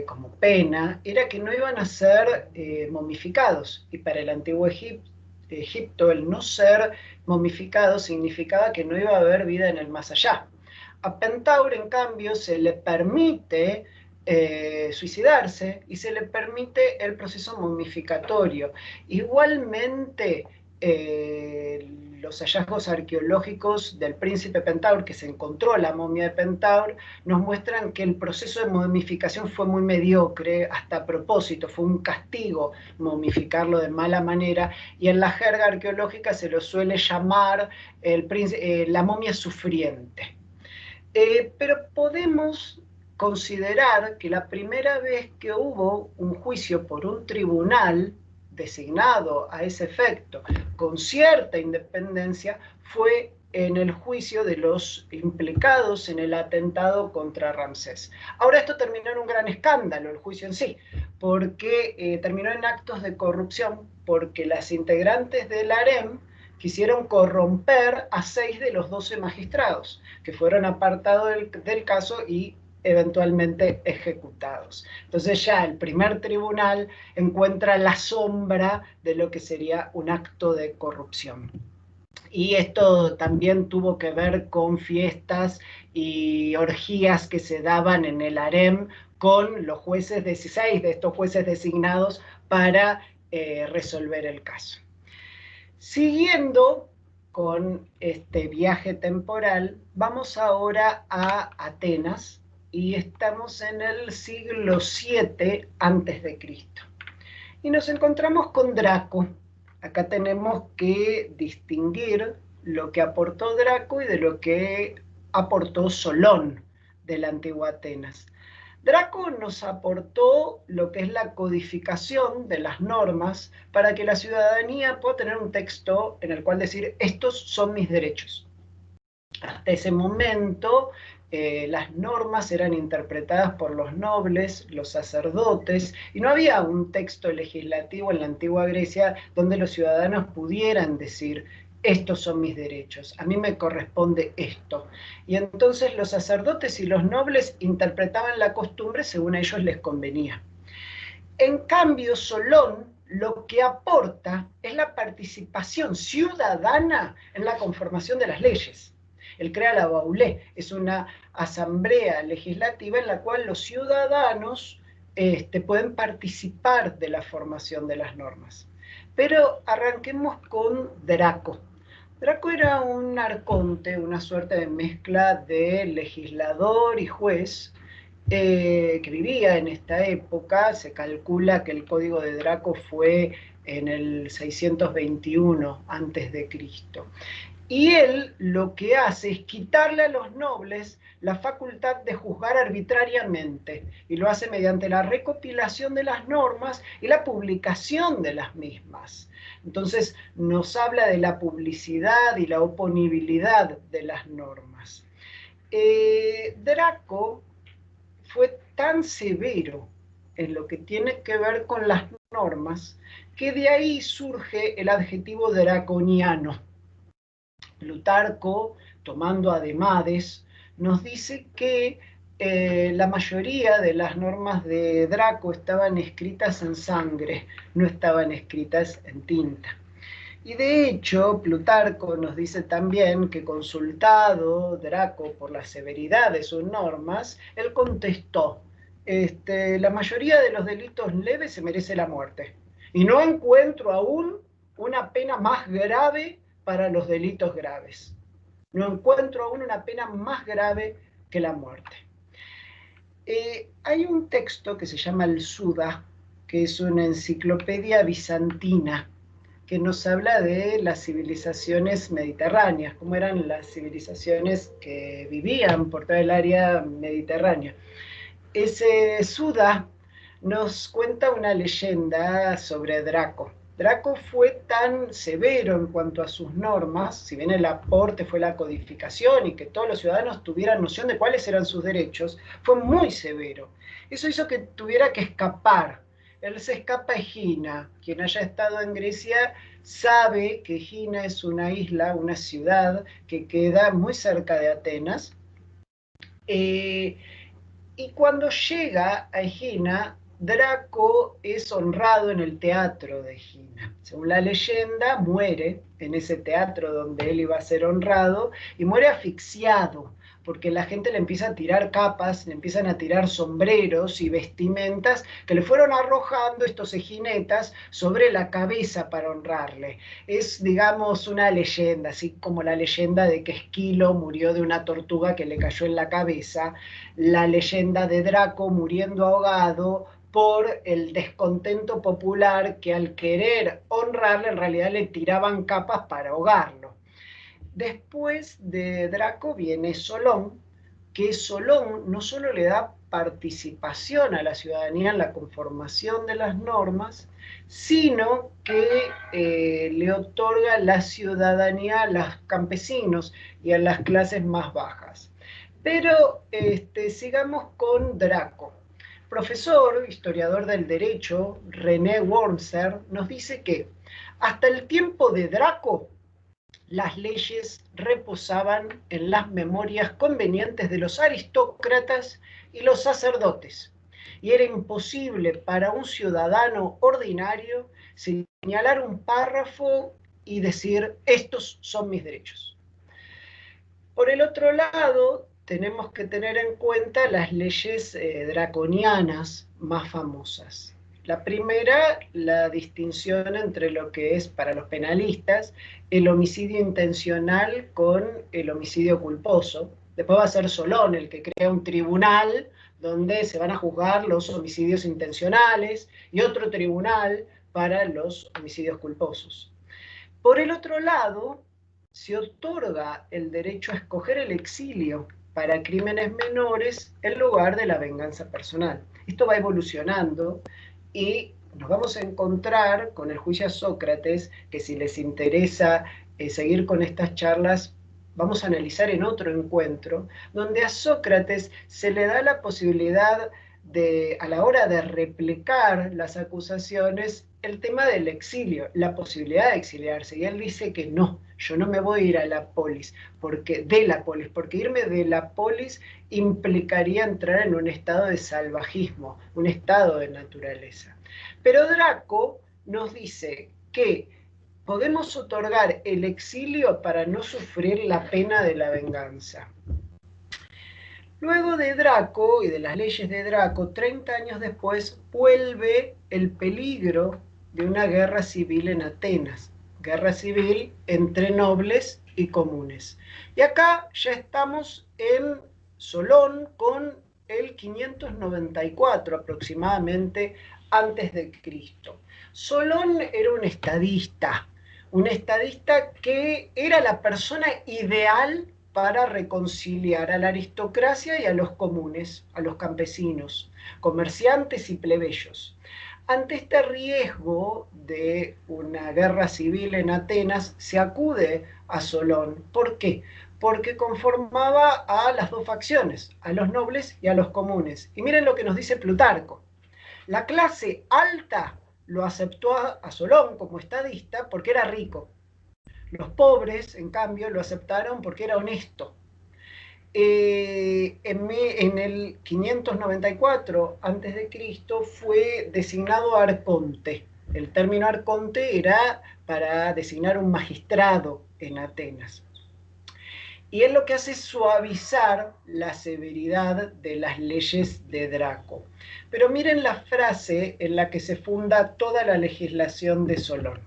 C: como pena era que no iban a ser momificados, y para el antiguo Egipto el no ser momificado significaba que no iba a haber vida en el más allá. A Pentaur, en cambio, se le permite suicidarse y se le permite el proceso momificatorio. Igualmente, los hallazgos arqueológicos del príncipe Pentaur, que se encontró la momia de Pentaur, nos muestran que el proceso de momificación fue muy mediocre, hasta a propósito, fue un castigo momificarlo de mala manera, y en la jerga arqueológica se lo suele llamar la momia sufriente. Pero podemos considerar que la primera vez que hubo un juicio por un tribunal designado a ese efecto, con cierta independencia, fue en el juicio de los implicados en el atentado contra Ramsés. Ahora esto terminó en un gran escándalo, el juicio en sí, porque terminó en actos de corrupción, porque las integrantes del harem quisieron corromper a 6 de los 12 magistrados, que fueron apartados del caso y eventualmente ejecutados. Entonces ya el primer tribunal encuentra la sombra de lo que sería un acto de corrupción. Y esto también tuvo que ver con fiestas y orgías que se daban en el harem con los jueces 16 de estos jueces designados para resolver el caso. Siguiendo con este viaje temporal, vamos ahora a Atenas y estamos en el siglo VII a.C. Y nos encontramos con Draco. Acá tenemos que distinguir lo que aportó Draco y de lo que aportó Solón de la antigua Atenas. Draco nos aportó lo que es la codificación de las normas para que la ciudadanía pueda tener un texto en el cual decir, estos son mis derechos. Hasta ese momento, las normas eran interpretadas por los nobles, los sacerdotes, y no había un texto legislativo en la antigua Grecia donde los ciudadanos pudieran decir, estos son mis derechos, a mí me corresponde esto. Y entonces los sacerdotes y los nobles interpretaban la costumbre según a ellos les convenía. En cambio, Solón lo que aporta es la participación ciudadana en la conformación de las leyes. Él crea la Baulé, es una asamblea legislativa en la cual los ciudadanos pueden participar de la formación de las normas. Pero arranquemos con Draco. Draco era un arconte, una suerte de mezcla de legislador y juez, que vivía en esta época. Se calcula que el código de Draco fue en el 621 a.C. Y él lo que hace es quitarle a los nobles la facultad de juzgar arbitrariamente, y lo hace mediante la recopilación de las normas y la publicación de las mismas. Entonces nos habla de la publicidad y la oponibilidad de las normas. Draco fue tan severo en lo que tiene que ver con las normas que de ahí surge el adjetivo draconiano. Plutarco, tomando a Demades, nos dice que la mayoría de las normas de Draco estaban escritas en sangre, no estaban escritas en tinta. Y de hecho, Plutarco nos dice también que consultado Draco por la severidad de sus normas, él contestó, la mayoría de los delitos leves se merece la muerte. Y no encuentro aún una pena más grave para los delitos graves. No encuentro aún una pena más grave que la muerte. Hay un texto que se llama el Suda, que es una enciclopedia bizantina, que nos habla de las civilizaciones mediterráneas, cómo eran las civilizaciones que vivían por toda el área mediterránea. Ese Suda nos cuenta una leyenda sobre Draco. Draco fue tan severo en cuanto a sus normas, si bien el aporte fue la codificación y que todos los ciudadanos tuvieran noción de cuáles eran sus derechos, fue muy severo. Eso hizo que tuviera que escapar. Él se escapa a Egina. Quien haya estado en Grecia sabe que Egina es una isla, una ciudad que queda muy cerca de Atenas. Y cuando llega a Egina, Draco es honrado en el teatro de Egina. Según la leyenda, muere en ese teatro donde él iba a ser honrado y muere asfixiado, porque la gente le empieza a tirar capas, le empiezan a tirar sombreros y vestimentas que le fueron arrojando estos eginetas sobre la cabeza para honrarle. Es, digamos, una leyenda, así como la leyenda de que Esquilo murió de una tortuga que le cayó en la cabeza, la leyenda de Draco muriendo ahogado por el descontento popular que al querer honrarle en realidad le tiraban capas para ahogarlo. Después de Draco viene Solón, que Solón no solo le da participación a la ciudadanía en la conformación de las normas, sino que le otorga la ciudadanía a los campesinos y a las clases más bajas. Pero sigamos con Draco. Profesor, historiador del derecho, René Wormser, nos dice que hasta el tiempo de Draco, las leyes reposaban en las memorias convenientes de los aristócratas y los sacerdotes, y era imposible para un ciudadano ordinario señalar un párrafo y decir, estos son mis derechos. Por el otro lado, tenemos que tener en cuenta las leyes draconianas más famosas. La primera, la distinción entre lo que es para los penalistas el homicidio intencional con el homicidio culposo. Después va a ser Solón el que crea un tribunal donde se van a juzgar los homicidios intencionales y otro tribunal para los homicidios culposos. Por el otro lado, se otorga el derecho a escoger el exilio para crímenes menores en lugar de la venganza personal. Esto va evolucionando y nos vamos a encontrar con el juicio a Sócrates, que si les interesa seguir con estas charlas, vamos a analizar en otro encuentro, donde a Sócrates se le da la posibilidad de, a la hora de replicar las acusaciones, el tema del exilio, la posibilidad de exiliarse. Y él dice que no, yo no me voy a ir a la polis, porque irme de la polis implicaría entrar en un estado de salvajismo, un estado de naturaleza. Pero Draco nos dice que podemos otorgar el exilio para no sufrir la pena de la venganza. Luego de Draco y de las leyes de Draco, 30 años después, vuelve el peligro de una guerra civil en Atenas, guerra civil entre nobles y comunes. Y acá ya estamos en Solón con el 594 aproximadamente antes de Cristo. Solón era un estadista que era la persona ideal para reconciliar a la aristocracia y a los comunes, a los campesinos, comerciantes y plebeyos. Ante este riesgo de una guerra civil en Atenas, se acude a Solón. ¿Por qué? Porque conformaba a las dos facciones, a los nobles y a los comunes. Y miren lo que nos dice Plutarco. La clase alta lo aceptó a Solón como estadista porque era rico. Los pobres, en cambio, lo aceptaron porque era honesto. En el 594 a.C. fue designado arconte. El término arconte era para designar un magistrado en Atenas. Y él lo que hace es suavizar la severidad de las leyes de Draco. Pero miren la frase en la que se funda toda la legislación de Solón.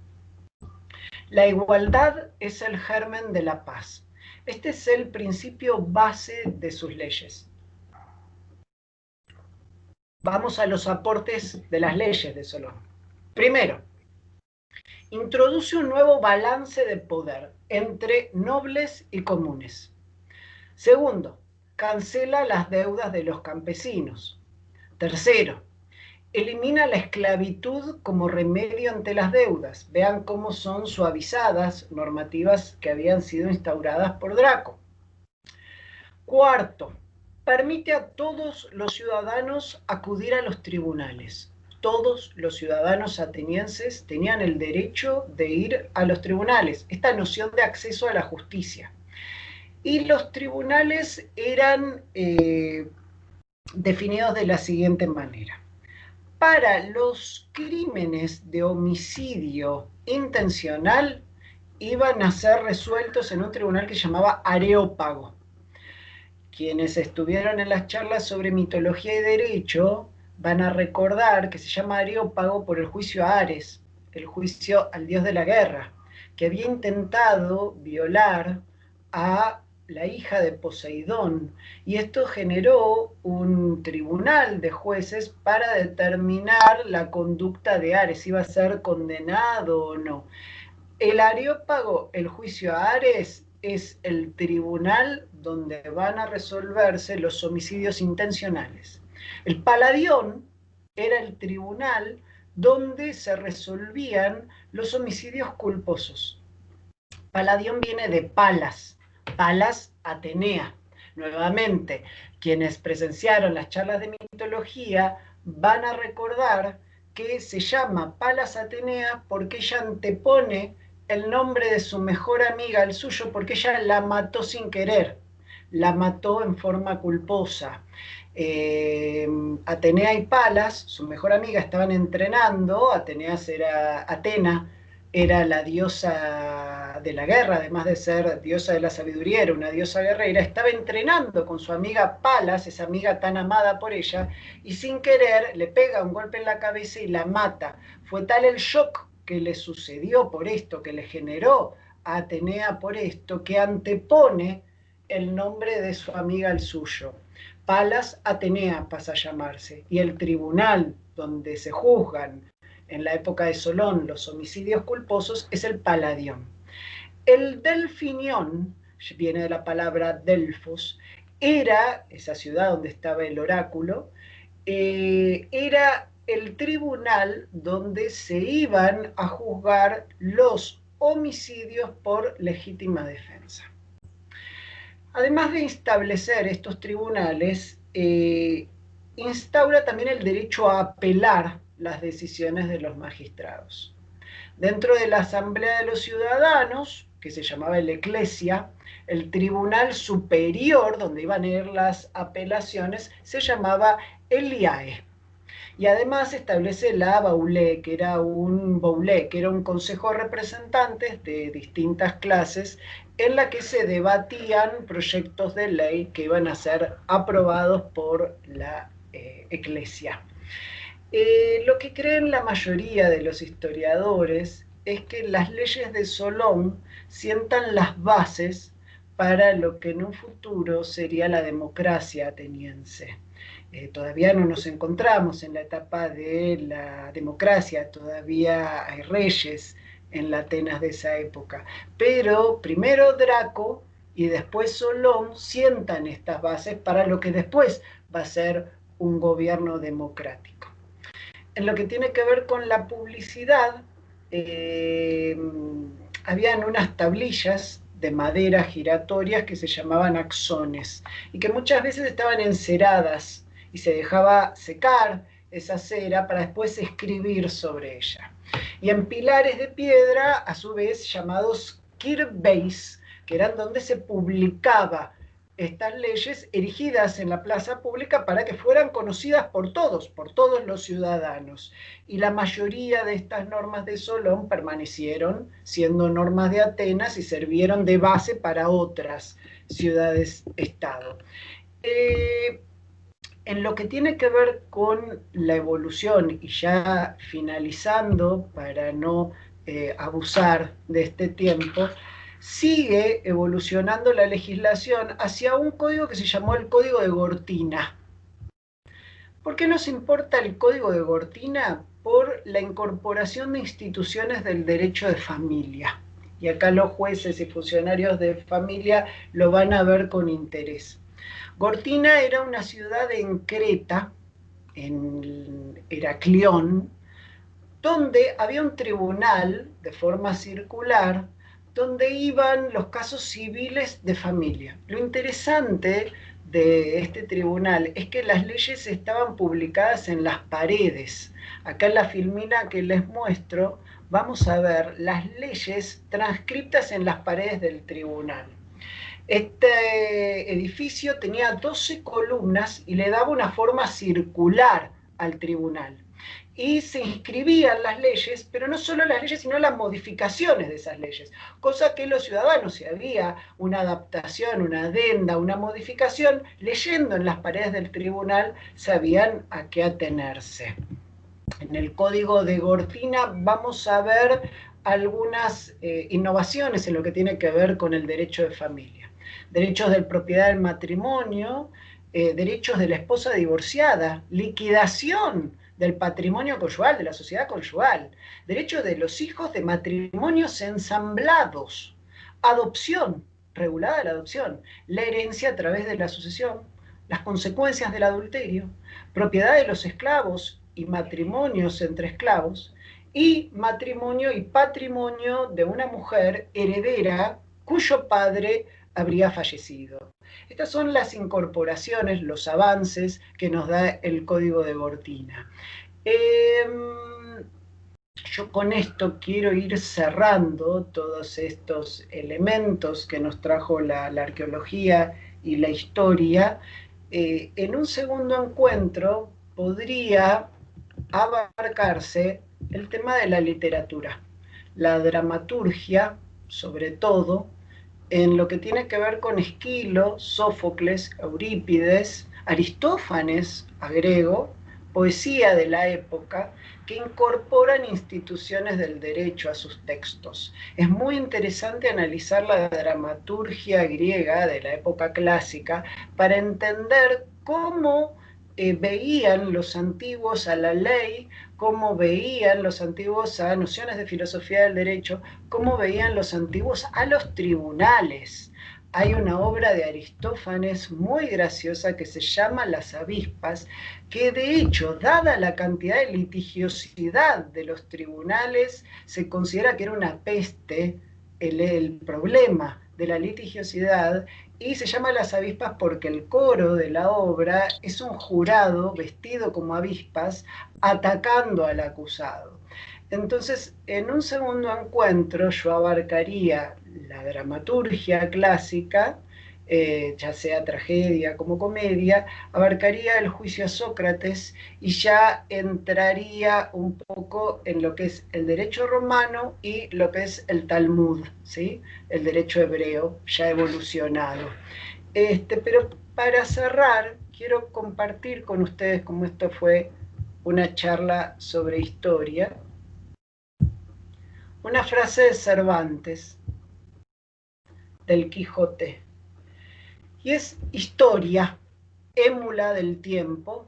C: La igualdad es el germen de la paz. Este es el principio base de sus leyes. Vamos a los aportes de las leyes de Solón. Primero, introduce un nuevo balance de poder entre nobles y comunes. Segundo, cancela las deudas de los campesinos. Tercero, elimina la esclavitud como remedio ante las deudas. Vean cómo son suavizadas normativas que habían sido instauradas por Draco. Cuarto, permite a todos los ciudadanos acudir a los tribunales. Todos los ciudadanos atenienses tenían el derecho de ir a los tribunales. Esta noción de acceso a la justicia. Y los tribunales eran definidos de la siguiente manera. Para los crímenes de homicidio intencional iban a ser resueltos en un tribunal que se llamaba Areópago. Quienes estuvieron en las charlas sobre mitología y derecho van a recordar que se llama Areópago por el juicio a Ares, el juicio al dios de la guerra, que había intentado violar a la hija de Poseidón, y esto generó un tribunal de jueces para determinar la conducta de Ares, si iba a ser condenado o no. El Areópago, el juicio a Ares, es el tribunal donde van a resolverse los homicidios intencionales. El Paladión era el tribunal donde se resolvían los homicidios culposos. Paladión viene de Palas, Palas Atenea. Nuevamente, quienes presenciaron las charlas de mitología van a recordar que se llama Palas Atenea porque ella antepone el nombre de su mejor amiga al suyo, porque ella la mató sin querer, la mató en forma culposa. Atenea y Palas, su mejor amiga, estaban entrenando. Atena era la diosa de la guerra, además de ser diosa de la sabiduría, era una diosa guerrera. Estaba entrenando con su amiga Palas, esa amiga tan amada por ella, y sin querer le pega un golpe en la cabeza y la mata. Fue tal el shock que le sucedió por esto, que le generó a Atenea por esto, que antepone el nombre de su amiga al suyo. Palas Atenea pasa a llamarse, y el tribunal donde se juzgan en la época de Solón los homicidios culposos es el Paladión. El Delfinión, viene de la palabra Delfos, era esa ciudad donde estaba el oráculo, era el tribunal donde se iban a juzgar los homicidios por legítima defensa. Además de establecer estos tribunales, instaura también el derecho a apelar las decisiones de los magistrados. Dentro de la Asamblea de los Ciudadanos, que se llamaba el Eclesia, el Tribunal Superior, donde iban a ir las apelaciones, se llamaba el IAE. Y además establece la Baulé, que era un consejo de representantes de distintas clases en la que se debatían proyectos de ley que iban a ser aprobados por la Eclesia. Lo que creen la mayoría de los historiadores es que las leyes de Solón sientan las bases para lo que en un futuro sería la democracia ateniense. Todavía no nos encontramos en la etapa de la democracia, todavía hay reyes en la Atenas de esa época, pero primero Draco y después Solón sientan estas bases para lo que después va a ser un gobierno democrático. En lo que tiene que ver con la publicidad, habían unas tablillas de madera giratorias que se llamaban axones y que muchas veces estaban enceradas y se dejaba secar esa cera para después escribir sobre ella. Y en pilares de piedra, a su vez, llamados kirbeis, que eran donde se publicaba estas leyes erigidas en la plaza pública para que fueran conocidas por todos los ciudadanos. Y la mayoría de estas normas de Solón permanecieron siendo normas de Atenas y sirvieron de base para otras ciudades-estado. En lo que tiene que ver con la evolución, y ya finalizando para no abusar de este tiempo, sigue evolucionando la legislación hacia un código que se llamó el Código de Gortina. ¿Por qué nos importa el Código de Gortina? Por la incorporación de instituciones del derecho de familia. Y acá los jueces y funcionarios de familia lo van a ver con interés. Gortina era una ciudad en Creta, en Heraclión, donde había un tribunal de forma circular, donde iban los casos civiles de familia. Lo interesante de este tribunal es que las leyes estaban publicadas en las paredes. Acá en la filmina que les muestro, vamos a ver las leyes transcriptas en las paredes del tribunal. Este edificio tenía 12 columnas y le daba una forma circular al tribunal. Y se inscribían las leyes, pero no solo las leyes, sino las modificaciones de esas leyes. Cosa que los ciudadanos, si había una adaptación, una adenda, una modificación, leyendo en las paredes del tribunal, sabían a qué atenerse. En el Código de Gortina vamos a ver algunas innovaciones en lo que tiene que ver con el derecho de familia. Derechos de propiedad del matrimonio, derechos de la esposa divorciada, liquidación del patrimonio conyugal, de la sociedad conyugal, derechos de los hijos de matrimonios ensamblados, adopción, regulada la adopción, la herencia a través de la sucesión, las consecuencias del adulterio, propiedad de los esclavos y matrimonios entre esclavos, y matrimonio y patrimonio de una mujer heredera cuyo padre habría fallecido. Estas son las incorporaciones, los avances que nos da el Código de Gortina. Yo con esto quiero ir cerrando todos estos elementos que nos trajo la arqueología y la historia. En un segundo encuentro podría abarcarse el tema de la literatura, la dramaturgia, sobre todo, en lo que tiene que ver con Esquilo, Sófocles, Eurípides, Aristófanes, agrego, poesía de la época, que incorporan instituciones del derecho a sus textos. Es muy interesante analizar la dramaturgia griega de la época clásica para entender cómo veían los antiguos a la ley, cómo veían los antiguos a nociones de filosofía del derecho, cómo veían los antiguos a los tribunales. Hay una obra de Aristófanes muy graciosa que se llama Las avispas, que de hecho, dada la cantidad de litigiosidad de los tribunales, se considera que era una peste el problema de la litigiosidad, y se llama Las avispas porque el coro de la obra es un jurado vestido como avispas atacando al acusado. Entonces, en un segundo encuentro yo abarcaría la dramaturgia clásica, ya sea tragedia como comedia, abarcaría el juicio a Sócrates y ya entraría un poco en lo que es el derecho romano y lo que es el Talmud, ¿sí? El derecho hebreo ya evolucionado. Pero para cerrar, quiero compartir con ustedes, como esto fue una charla sobre historia, una frase de Cervantes, del Quijote. Y es historia, émula del tiempo,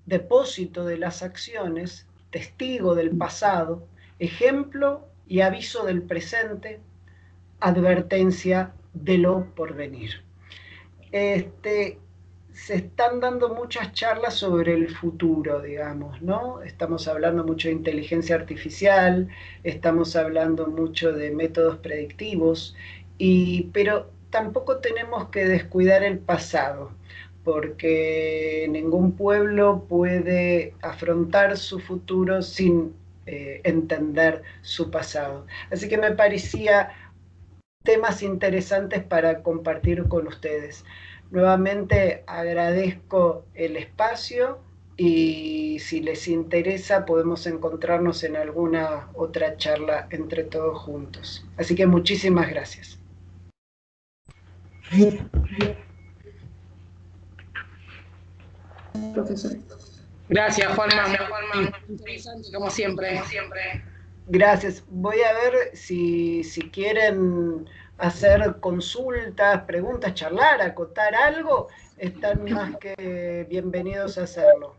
C: depósito de las acciones, testigo del pasado, ejemplo y aviso del presente, advertencia de lo porvenir. Se están dando muchas charlas sobre el futuro, digamos, ¿no? Estamos hablando mucho de inteligencia artificial, estamos hablando mucho de métodos predictivos, pero tampoco tenemos que descuidar el pasado, porque ningún pueblo puede afrontar su futuro sin entender su pasado. Así que me parecía temas interesantes para compartir con ustedes. Nuevamente agradezco el espacio y si les interesa podemos encontrarnos en alguna otra charla entre todos juntos. Así que muchísimas gracias.
D: Profesor.
E: Gracias, Juanma. Interesante, como siempre.
C: Gracias. Voy a ver si quieren hacer consultas, preguntas, charlar, acotar algo, están más que bienvenidos a hacerlo.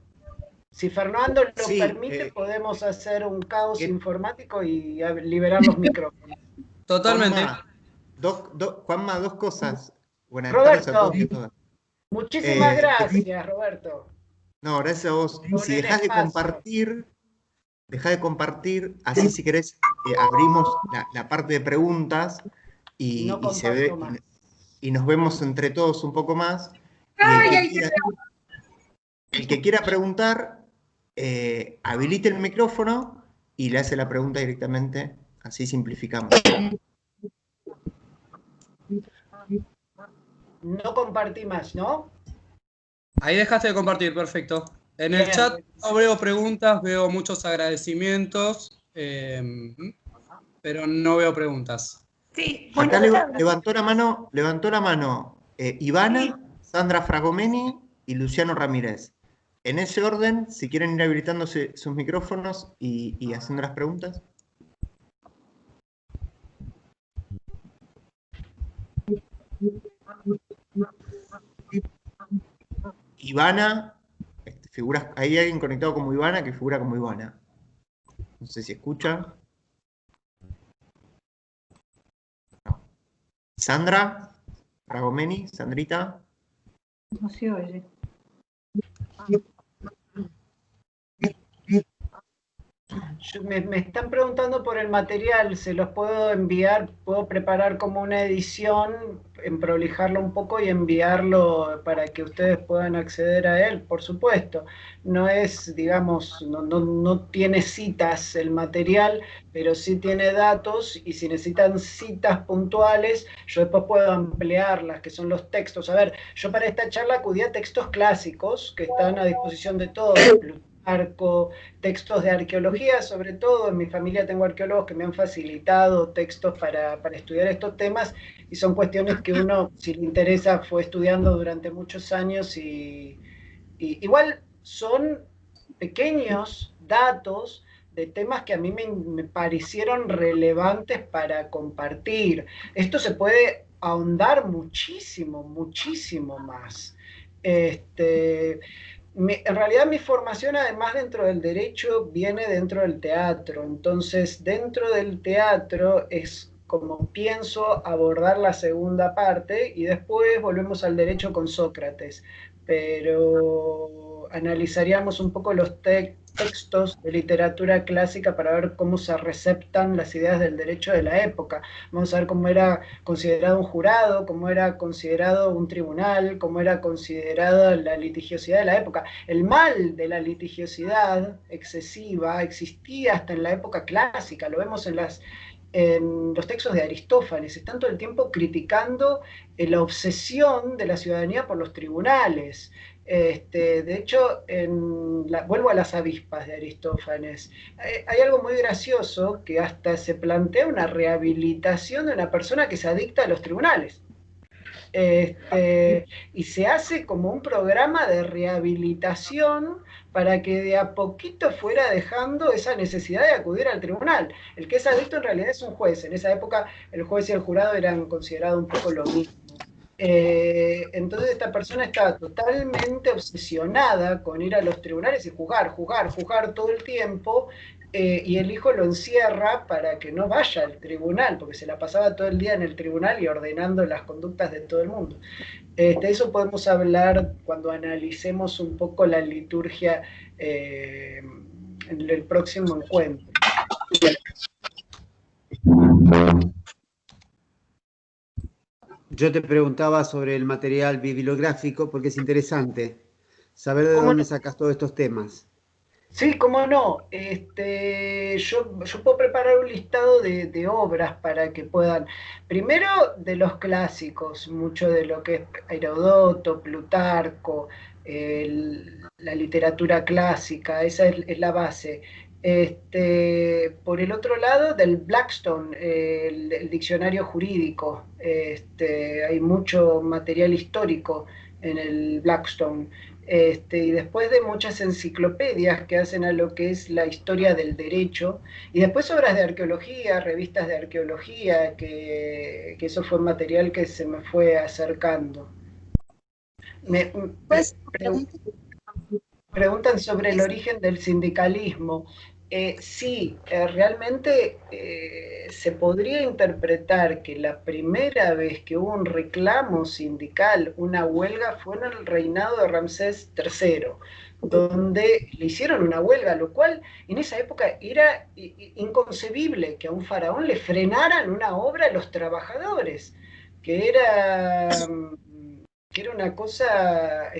C: Si Fernando lo permite, podemos hacer un caos informático y liberar los micrófonos.
B: Totalmente.
F: Juanma, dos cosas. Buenas
C: Roberto,
F: tardes a todos y a todas.
C: Muchísimas gracias, Roberto.
F: No, gracias a vos.
C: Por
F: Si
C: el
F: dejás
C: espacio.
F: dejá de compartir, así si querés abrimos la parte de preguntas y se ve y nos vemos entre todos un poco más. Y el que quiera preguntar, habilite el micrófono y le hace la pregunta directamente, así simplificamos.
C: No compartí más, ¿no?
B: Ahí dejaste de compartir, perfecto. En el chat no veo preguntas, veo muchos agradecimientos, pero no veo preguntas.
D: Sí,
F: acá levantó la mano Ivana, Sandra Fragomeni y Luciano Ramírez. En ese orden, si quieren ir habilitándose sus micrófonos y haciendo las preguntas. Ivana, hay alguien conectado como Ivana que figura como Ivana. No sé si escucha. No. Sandra, Fragomeni, Sandrita.
D: No se oye.
C: Me están preguntando por el material, se los puedo enviar, puedo preparar como una edición, prolijarlo un poco y enviarlo para que ustedes puedan acceder a él, por supuesto. No es, digamos, no tiene citas el material, pero sí tiene datos y si necesitan citas puntuales, yo después puedo ampliarlas, que son los textos. A ver, yo para esta charla acudí a textos clásicos que están a disposición de todos, textos de arqueología, sobre todo en mi familia tengo arqueólogos que me han facilitado textos para estudiar estos temas y son cuestiones que uno, si le interesa, fue estudiando durante muchos años y igual son pequeños datos de temas que a mí me parecieron relevantes para compartir. Esto se puede ahondar muchísimo, muchísimo más. En realidad mi formación, además dentro del derecho, viene dentro del teatro. Entonces, dentro del teatro es como pienso abordar la segunda parte y después volvemos al derecho con Sócrates. Pero analizaríamos un poco los textos de literatura clásica para ver cómo se receptan las ideas del derecho de la época. Vamos a ver cómo era considerado un jurado, cómo era considerado un tribunal, cómo era considerada la litigiosidad de la época. El mal de la litigiosidad excesiva existía hasta en la época clásica, lo vemos en los textos de Aristófanes, están todo el tiempo criticando la obsesión de la ciudadanía por los tribunales. De hecho, vuelvo a las avispas de Aristófanes. Hay algo muy gracioso que hasta se plantea una rehabilitación de una persona que se adicta a los tribunales. Y se hace como un programa de rehabilitación para que de a poquito fuera dejando esa necesidad de acudir al tribunal. El que es adicto en realidad es un juez. En esa época el juez y el jurado eran considerados un poco lo mismo. Entonces esta persona estaba totalmente obsesionada con ir a los tribunales y jugar todo el tiempo, y el hijo lo encierra para que no vaya al tribunal, porque se la pasaba todo el día en el tribunal y ordenando las conductas de todo el mundo. De eso podemos hablar cuando analicemos un poco la liturgia en el próximo encuentro.
G: Yo te preguntaba sobre el material bibliográfico porque es interesante saber de dónde sacas todos estos temas.
C: Sí, cómo no. Yo puedo preparar un listado de obras para que puedan, primero de los clásicos, mucho de lo que es Heródoto, Plutarco, la literatura clásica, esa es la base. Por el otro lado, del Blackstone, el diccionario jurídico. Hay mucho material histórico en el Blackstone. Y después de muchas enciclopedias que hacen a lo que es la historia del derecho, y después obras de arqueología, revistas de arqueología, que eso fue material que se me fue acercando.
H: Pues,
C: preguntan sobre el origen del sindicalismo. Sí, realmente se podría interpretar que la primera vez que hubo un reclamo sindical, una huelga, fue en el reinado de Ramsés III, donde le hicieron una huelga, lo cual en esa época era inconcebible que a un faraón le frenaran una obra a los trabajadores, que era una cosa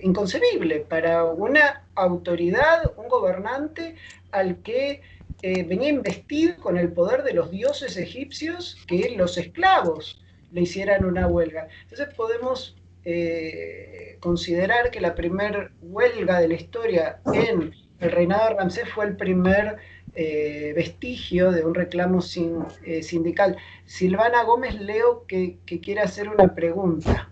C: inconcebible para una autoridad, un gobernante al que venía investido con el poder de los dioses egipcios, que los esclavos le hicieran una huelga. Entonces podemos considerar que la primera huelga de la historia en el reinado de Ramsés fue el primer vestigio de un reclamo sindical. Silvana Gómez, leo que quiere hacer una pregunta.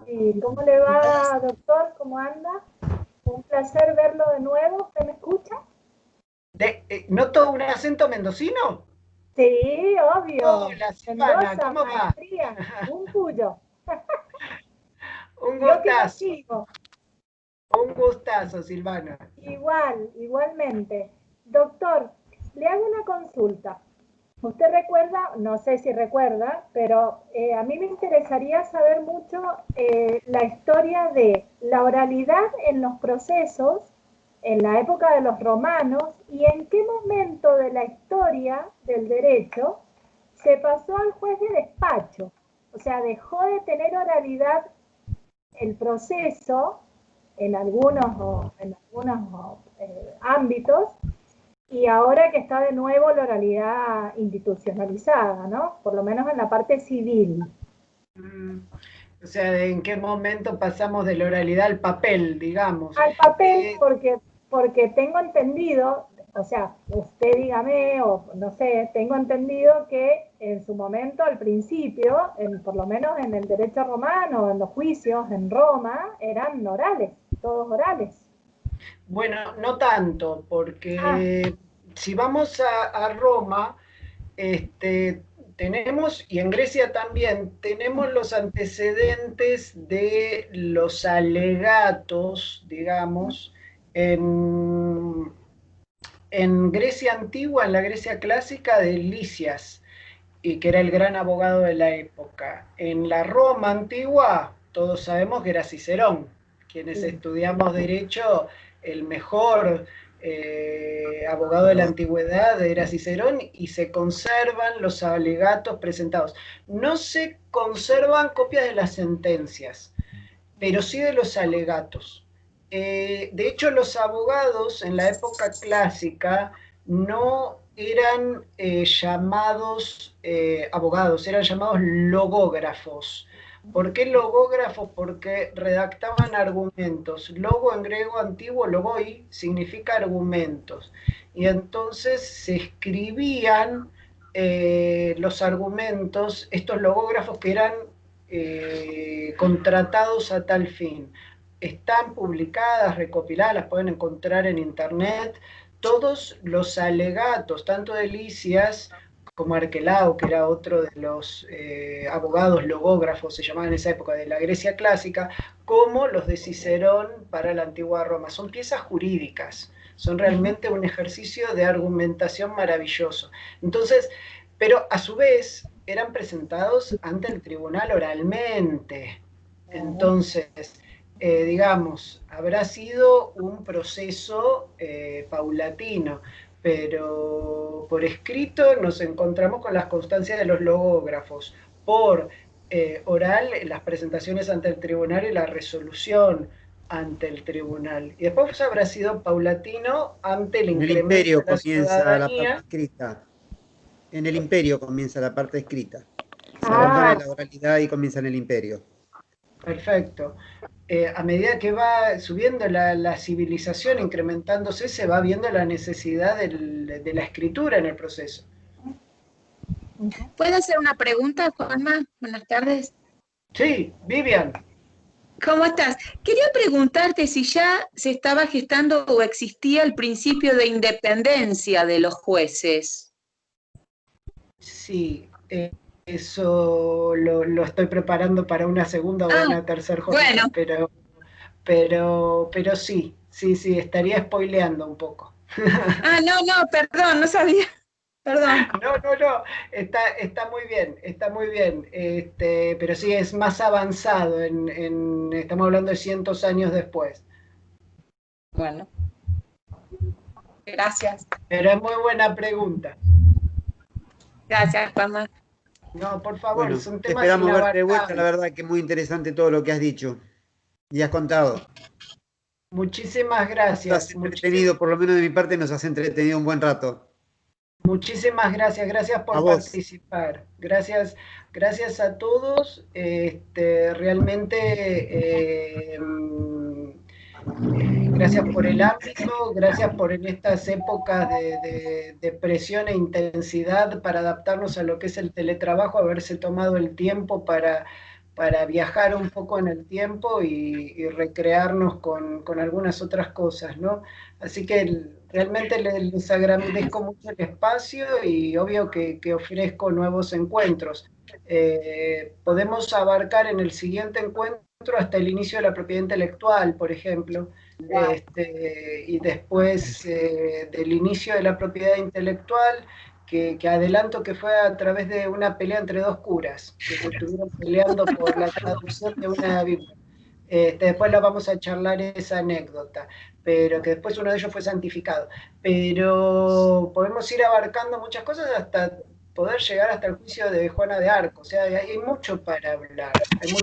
H: Sí, ¿cómo le va, doctor? ¿Cómo anda? Un placer verlo de nuevo. ¿Usted me escucha?
C: ¿Noto un acento mendocino?
H: Sí, obvio.
C: Hola, Silvana,
H: Mendoza,
C: ¿cómo va?
H: maestría, un cuyo.
C: Un
H: Yo que lo
C: gustazo.
H: sigo.
C: Un gustazo, Silvana.
H: Igualmente. Doctor, le hago una consulta. Usted recuerda, no sé si recuerda, pero a mí me interesaría saber mucho la historia de la oralidad en los procesos en la época de los romanos y en qué momento de la historia del derecho se pasó al juez de despacho. O sea, dejó de tener oralidad el proceso en algunos ámbitos, y ahora que está de nuevo la oralidad institucionalizada, ¿no? Por lo menos en la parte civil.
C: O sea, ¿en qué momento pasamos de la oralidad al papel, digamos?
H: Al papel, porque tengo entendido, o sea, usted dígame, o no sé, tengo entendido que en su momento, al principio, por lo menos en el derecho romano, en los juicios en Roma, eran orales, todos orales.
C: Bueno, no tanto, porque si vamos a Roma, tenemos, y en Grecia también, tenemos los antecedentes de los alegatos, digamos, en Grecia antigua, en la Grecia clásica, de Lisias, y que era el gran abogado de la época. En la Roma antigua, todos sabemos que era Cicerón. Quienes estudiamos derecho, el mejor abogado de la antigüedad era Cicerón, y se conservan los alegatos presentados. No se conservan copias de las sentencias, pero sí de los alegatos. De hecho, los abogados en la época clásica no eran llamados abogados, eran llamados logógrafos. ¿Por qué logógrafos? Porque redactaban argumentos. Logo en griego antiguo, logoi, significa argumentos. Y entonces se escribían los argumentos, estos logógrafos que eran contratados a tal fin. Están publicadas, recopiladas, las pueden encontrar en internet, todos los alegatos, tanto de Lisias como Arquelao, que era otro de los abogados logógrafos, se llamaban en esa época, de la Grecia clásica, como los de Cicerón para la antigua Roma. Son piezas jurídicas, son realmente un ejercicio de argumentación maravilloso. Entonces, pero a su vez eran presentados ante el tribunal oralmente. Entonces, digamos, habrá sido un proceso paulatino, pero por escrito nos encontramos con las constancias de los logógrafos. Por oral, las presentaciones ante el tribunal y la resolución ante el tribunal. Y después habrá sido paulatino ante el incremento
G: En el imperio
C: de la
G: comienza la parte
C: ciudadanía.
G: escrita. En el imperio comienza la parte escrita. Se abandona la oralidad y comienza en el imperio.
C: Perfecto. A medida que va subiendo la civilización, incrementándose, se va viendo la necesidad de la escritura en el proceso.
E: ¿Puedo hacer una pregunta, Juanma? Buenas tardes.
C: Sí, Vivian.
E: ¿Cómo estás? Quería preguntarte si ya se estaba gestando o existía el principio de independencia de los jueces.
C: Sí, eso lo estoy preparando para una segunda o una tercera jornada,
E: bueno.
C: pero sí, estaría spoileando un poco.
E: No, perdón, no sabía. Perdón.
C: No, está muy bien, pero sí es más avanzado, estamos hablando de cientos años después.
E: Bueno, gracias.
C: Pero es muy buena pregunta.
E: Gracias, Juanma.
C: No, por favor,
G: Bueno,
C: son temas
G: esperamos verte de vuelta,
C: inabarcables.
G: la verdad que es muy interesante todo lo que has dicho y has contado.
C: Muchísimas gracias.
G: Nos has entretenido, por lo menos de mi parte, nos has entretenido un buen rato.
C: Muchísimas gracias por participar. Gracias a todos. Realmente gracias por el ámbito, gracias por en estas épocas de presión e intensidad para adaptarnos a lo que es el teletrabajo, haberse tomado el tiempo para viajar un poco en el tiempo y recrearnos con algunas otras cosas, ¿no? Así que realmente les agradezco mucho el espacio y obvio que ofrezco nuevos encuentros. Podemos abarcar en el siguiente encuentro hasta el inicio de la propiedad intelectual, por ejemplo, y después del inicio de la propiedad intelectual, que adelanto que fue a través de una pelea entre dos curas, que se estuvieron peleando por la traducción de una Biblia. Después la vamos a charlar esa anécdota, pero que después uno de ellos fue santificado. Pero podemos ir abarcando muchas cosas hasta poder llegar hasta el juicio de Juana de Arco. O sea, hay mucho para hablar. En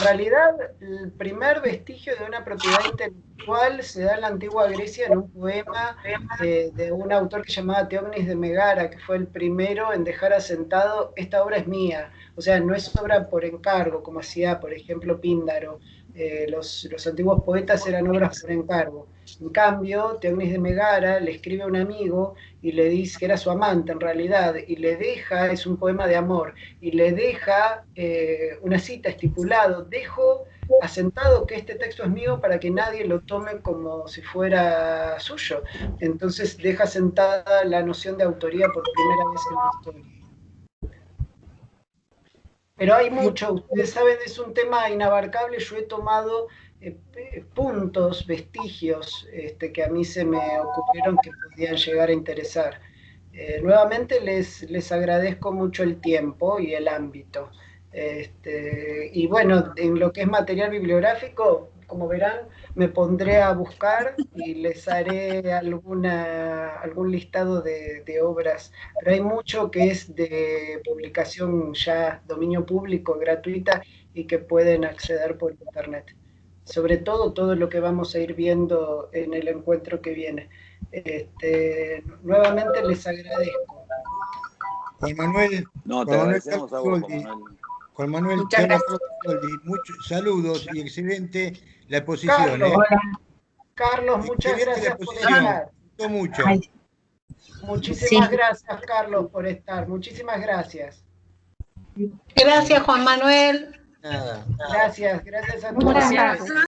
C: realidad, el primer vestigio de una propiedad intelectual se da en la antigua Grecia en un poema de un autor que se llamaba Teognis de Megara, que fue el primero en dejar asentado: esta obra es mía. O sea, no es obra por encargo, como hacía, por ejemplo, Píndaro. Los antiguos poetas eran obras por encargo. En cambio, Teognis de Megara le escribe a un amigo y le dice que era su amante en realidad, y le deja, es un poema de amor, y le deja una cita estipulado: dejo asentado que este texto es mío para que nadie lo tome como si fuera suyo. Entonces deja sentada la noción de autoría por primera vez en la historia. Pero hay mucho, ustedes saben, es un tema inabarcable. Yo he tomado puntos, vestigios que a mí se me ocurrieron que podían llegar a interesar. Nuevamente les agradezco mucho el tiempo y el ámbito. Y bueno, en lo que es material bibliográfico, como verán, me pondré a buscar y les haré algún listado de obras, pero hay mucho que es de publicación ya, dominio público, gratuita, y que pueden acceder por internet. Sobre todo lo que vamos a ir viendo en el encuentro que viene. Nuevamente les agradezco.
I: Juan Manuel.
A: No, te agradecemos a vos, Juan Manuel.
I: Juan Manuel, muchos saludos y excelente la exposición.
C: Carlos, muchas gracias por estar.
I: Me gustó mucho.
C: Muchísimas gracias, Carlos, por estar. Muchísimas gracias.
E: Gracias, Juan Manuel.
I: Nada.
C: Gracias a todos.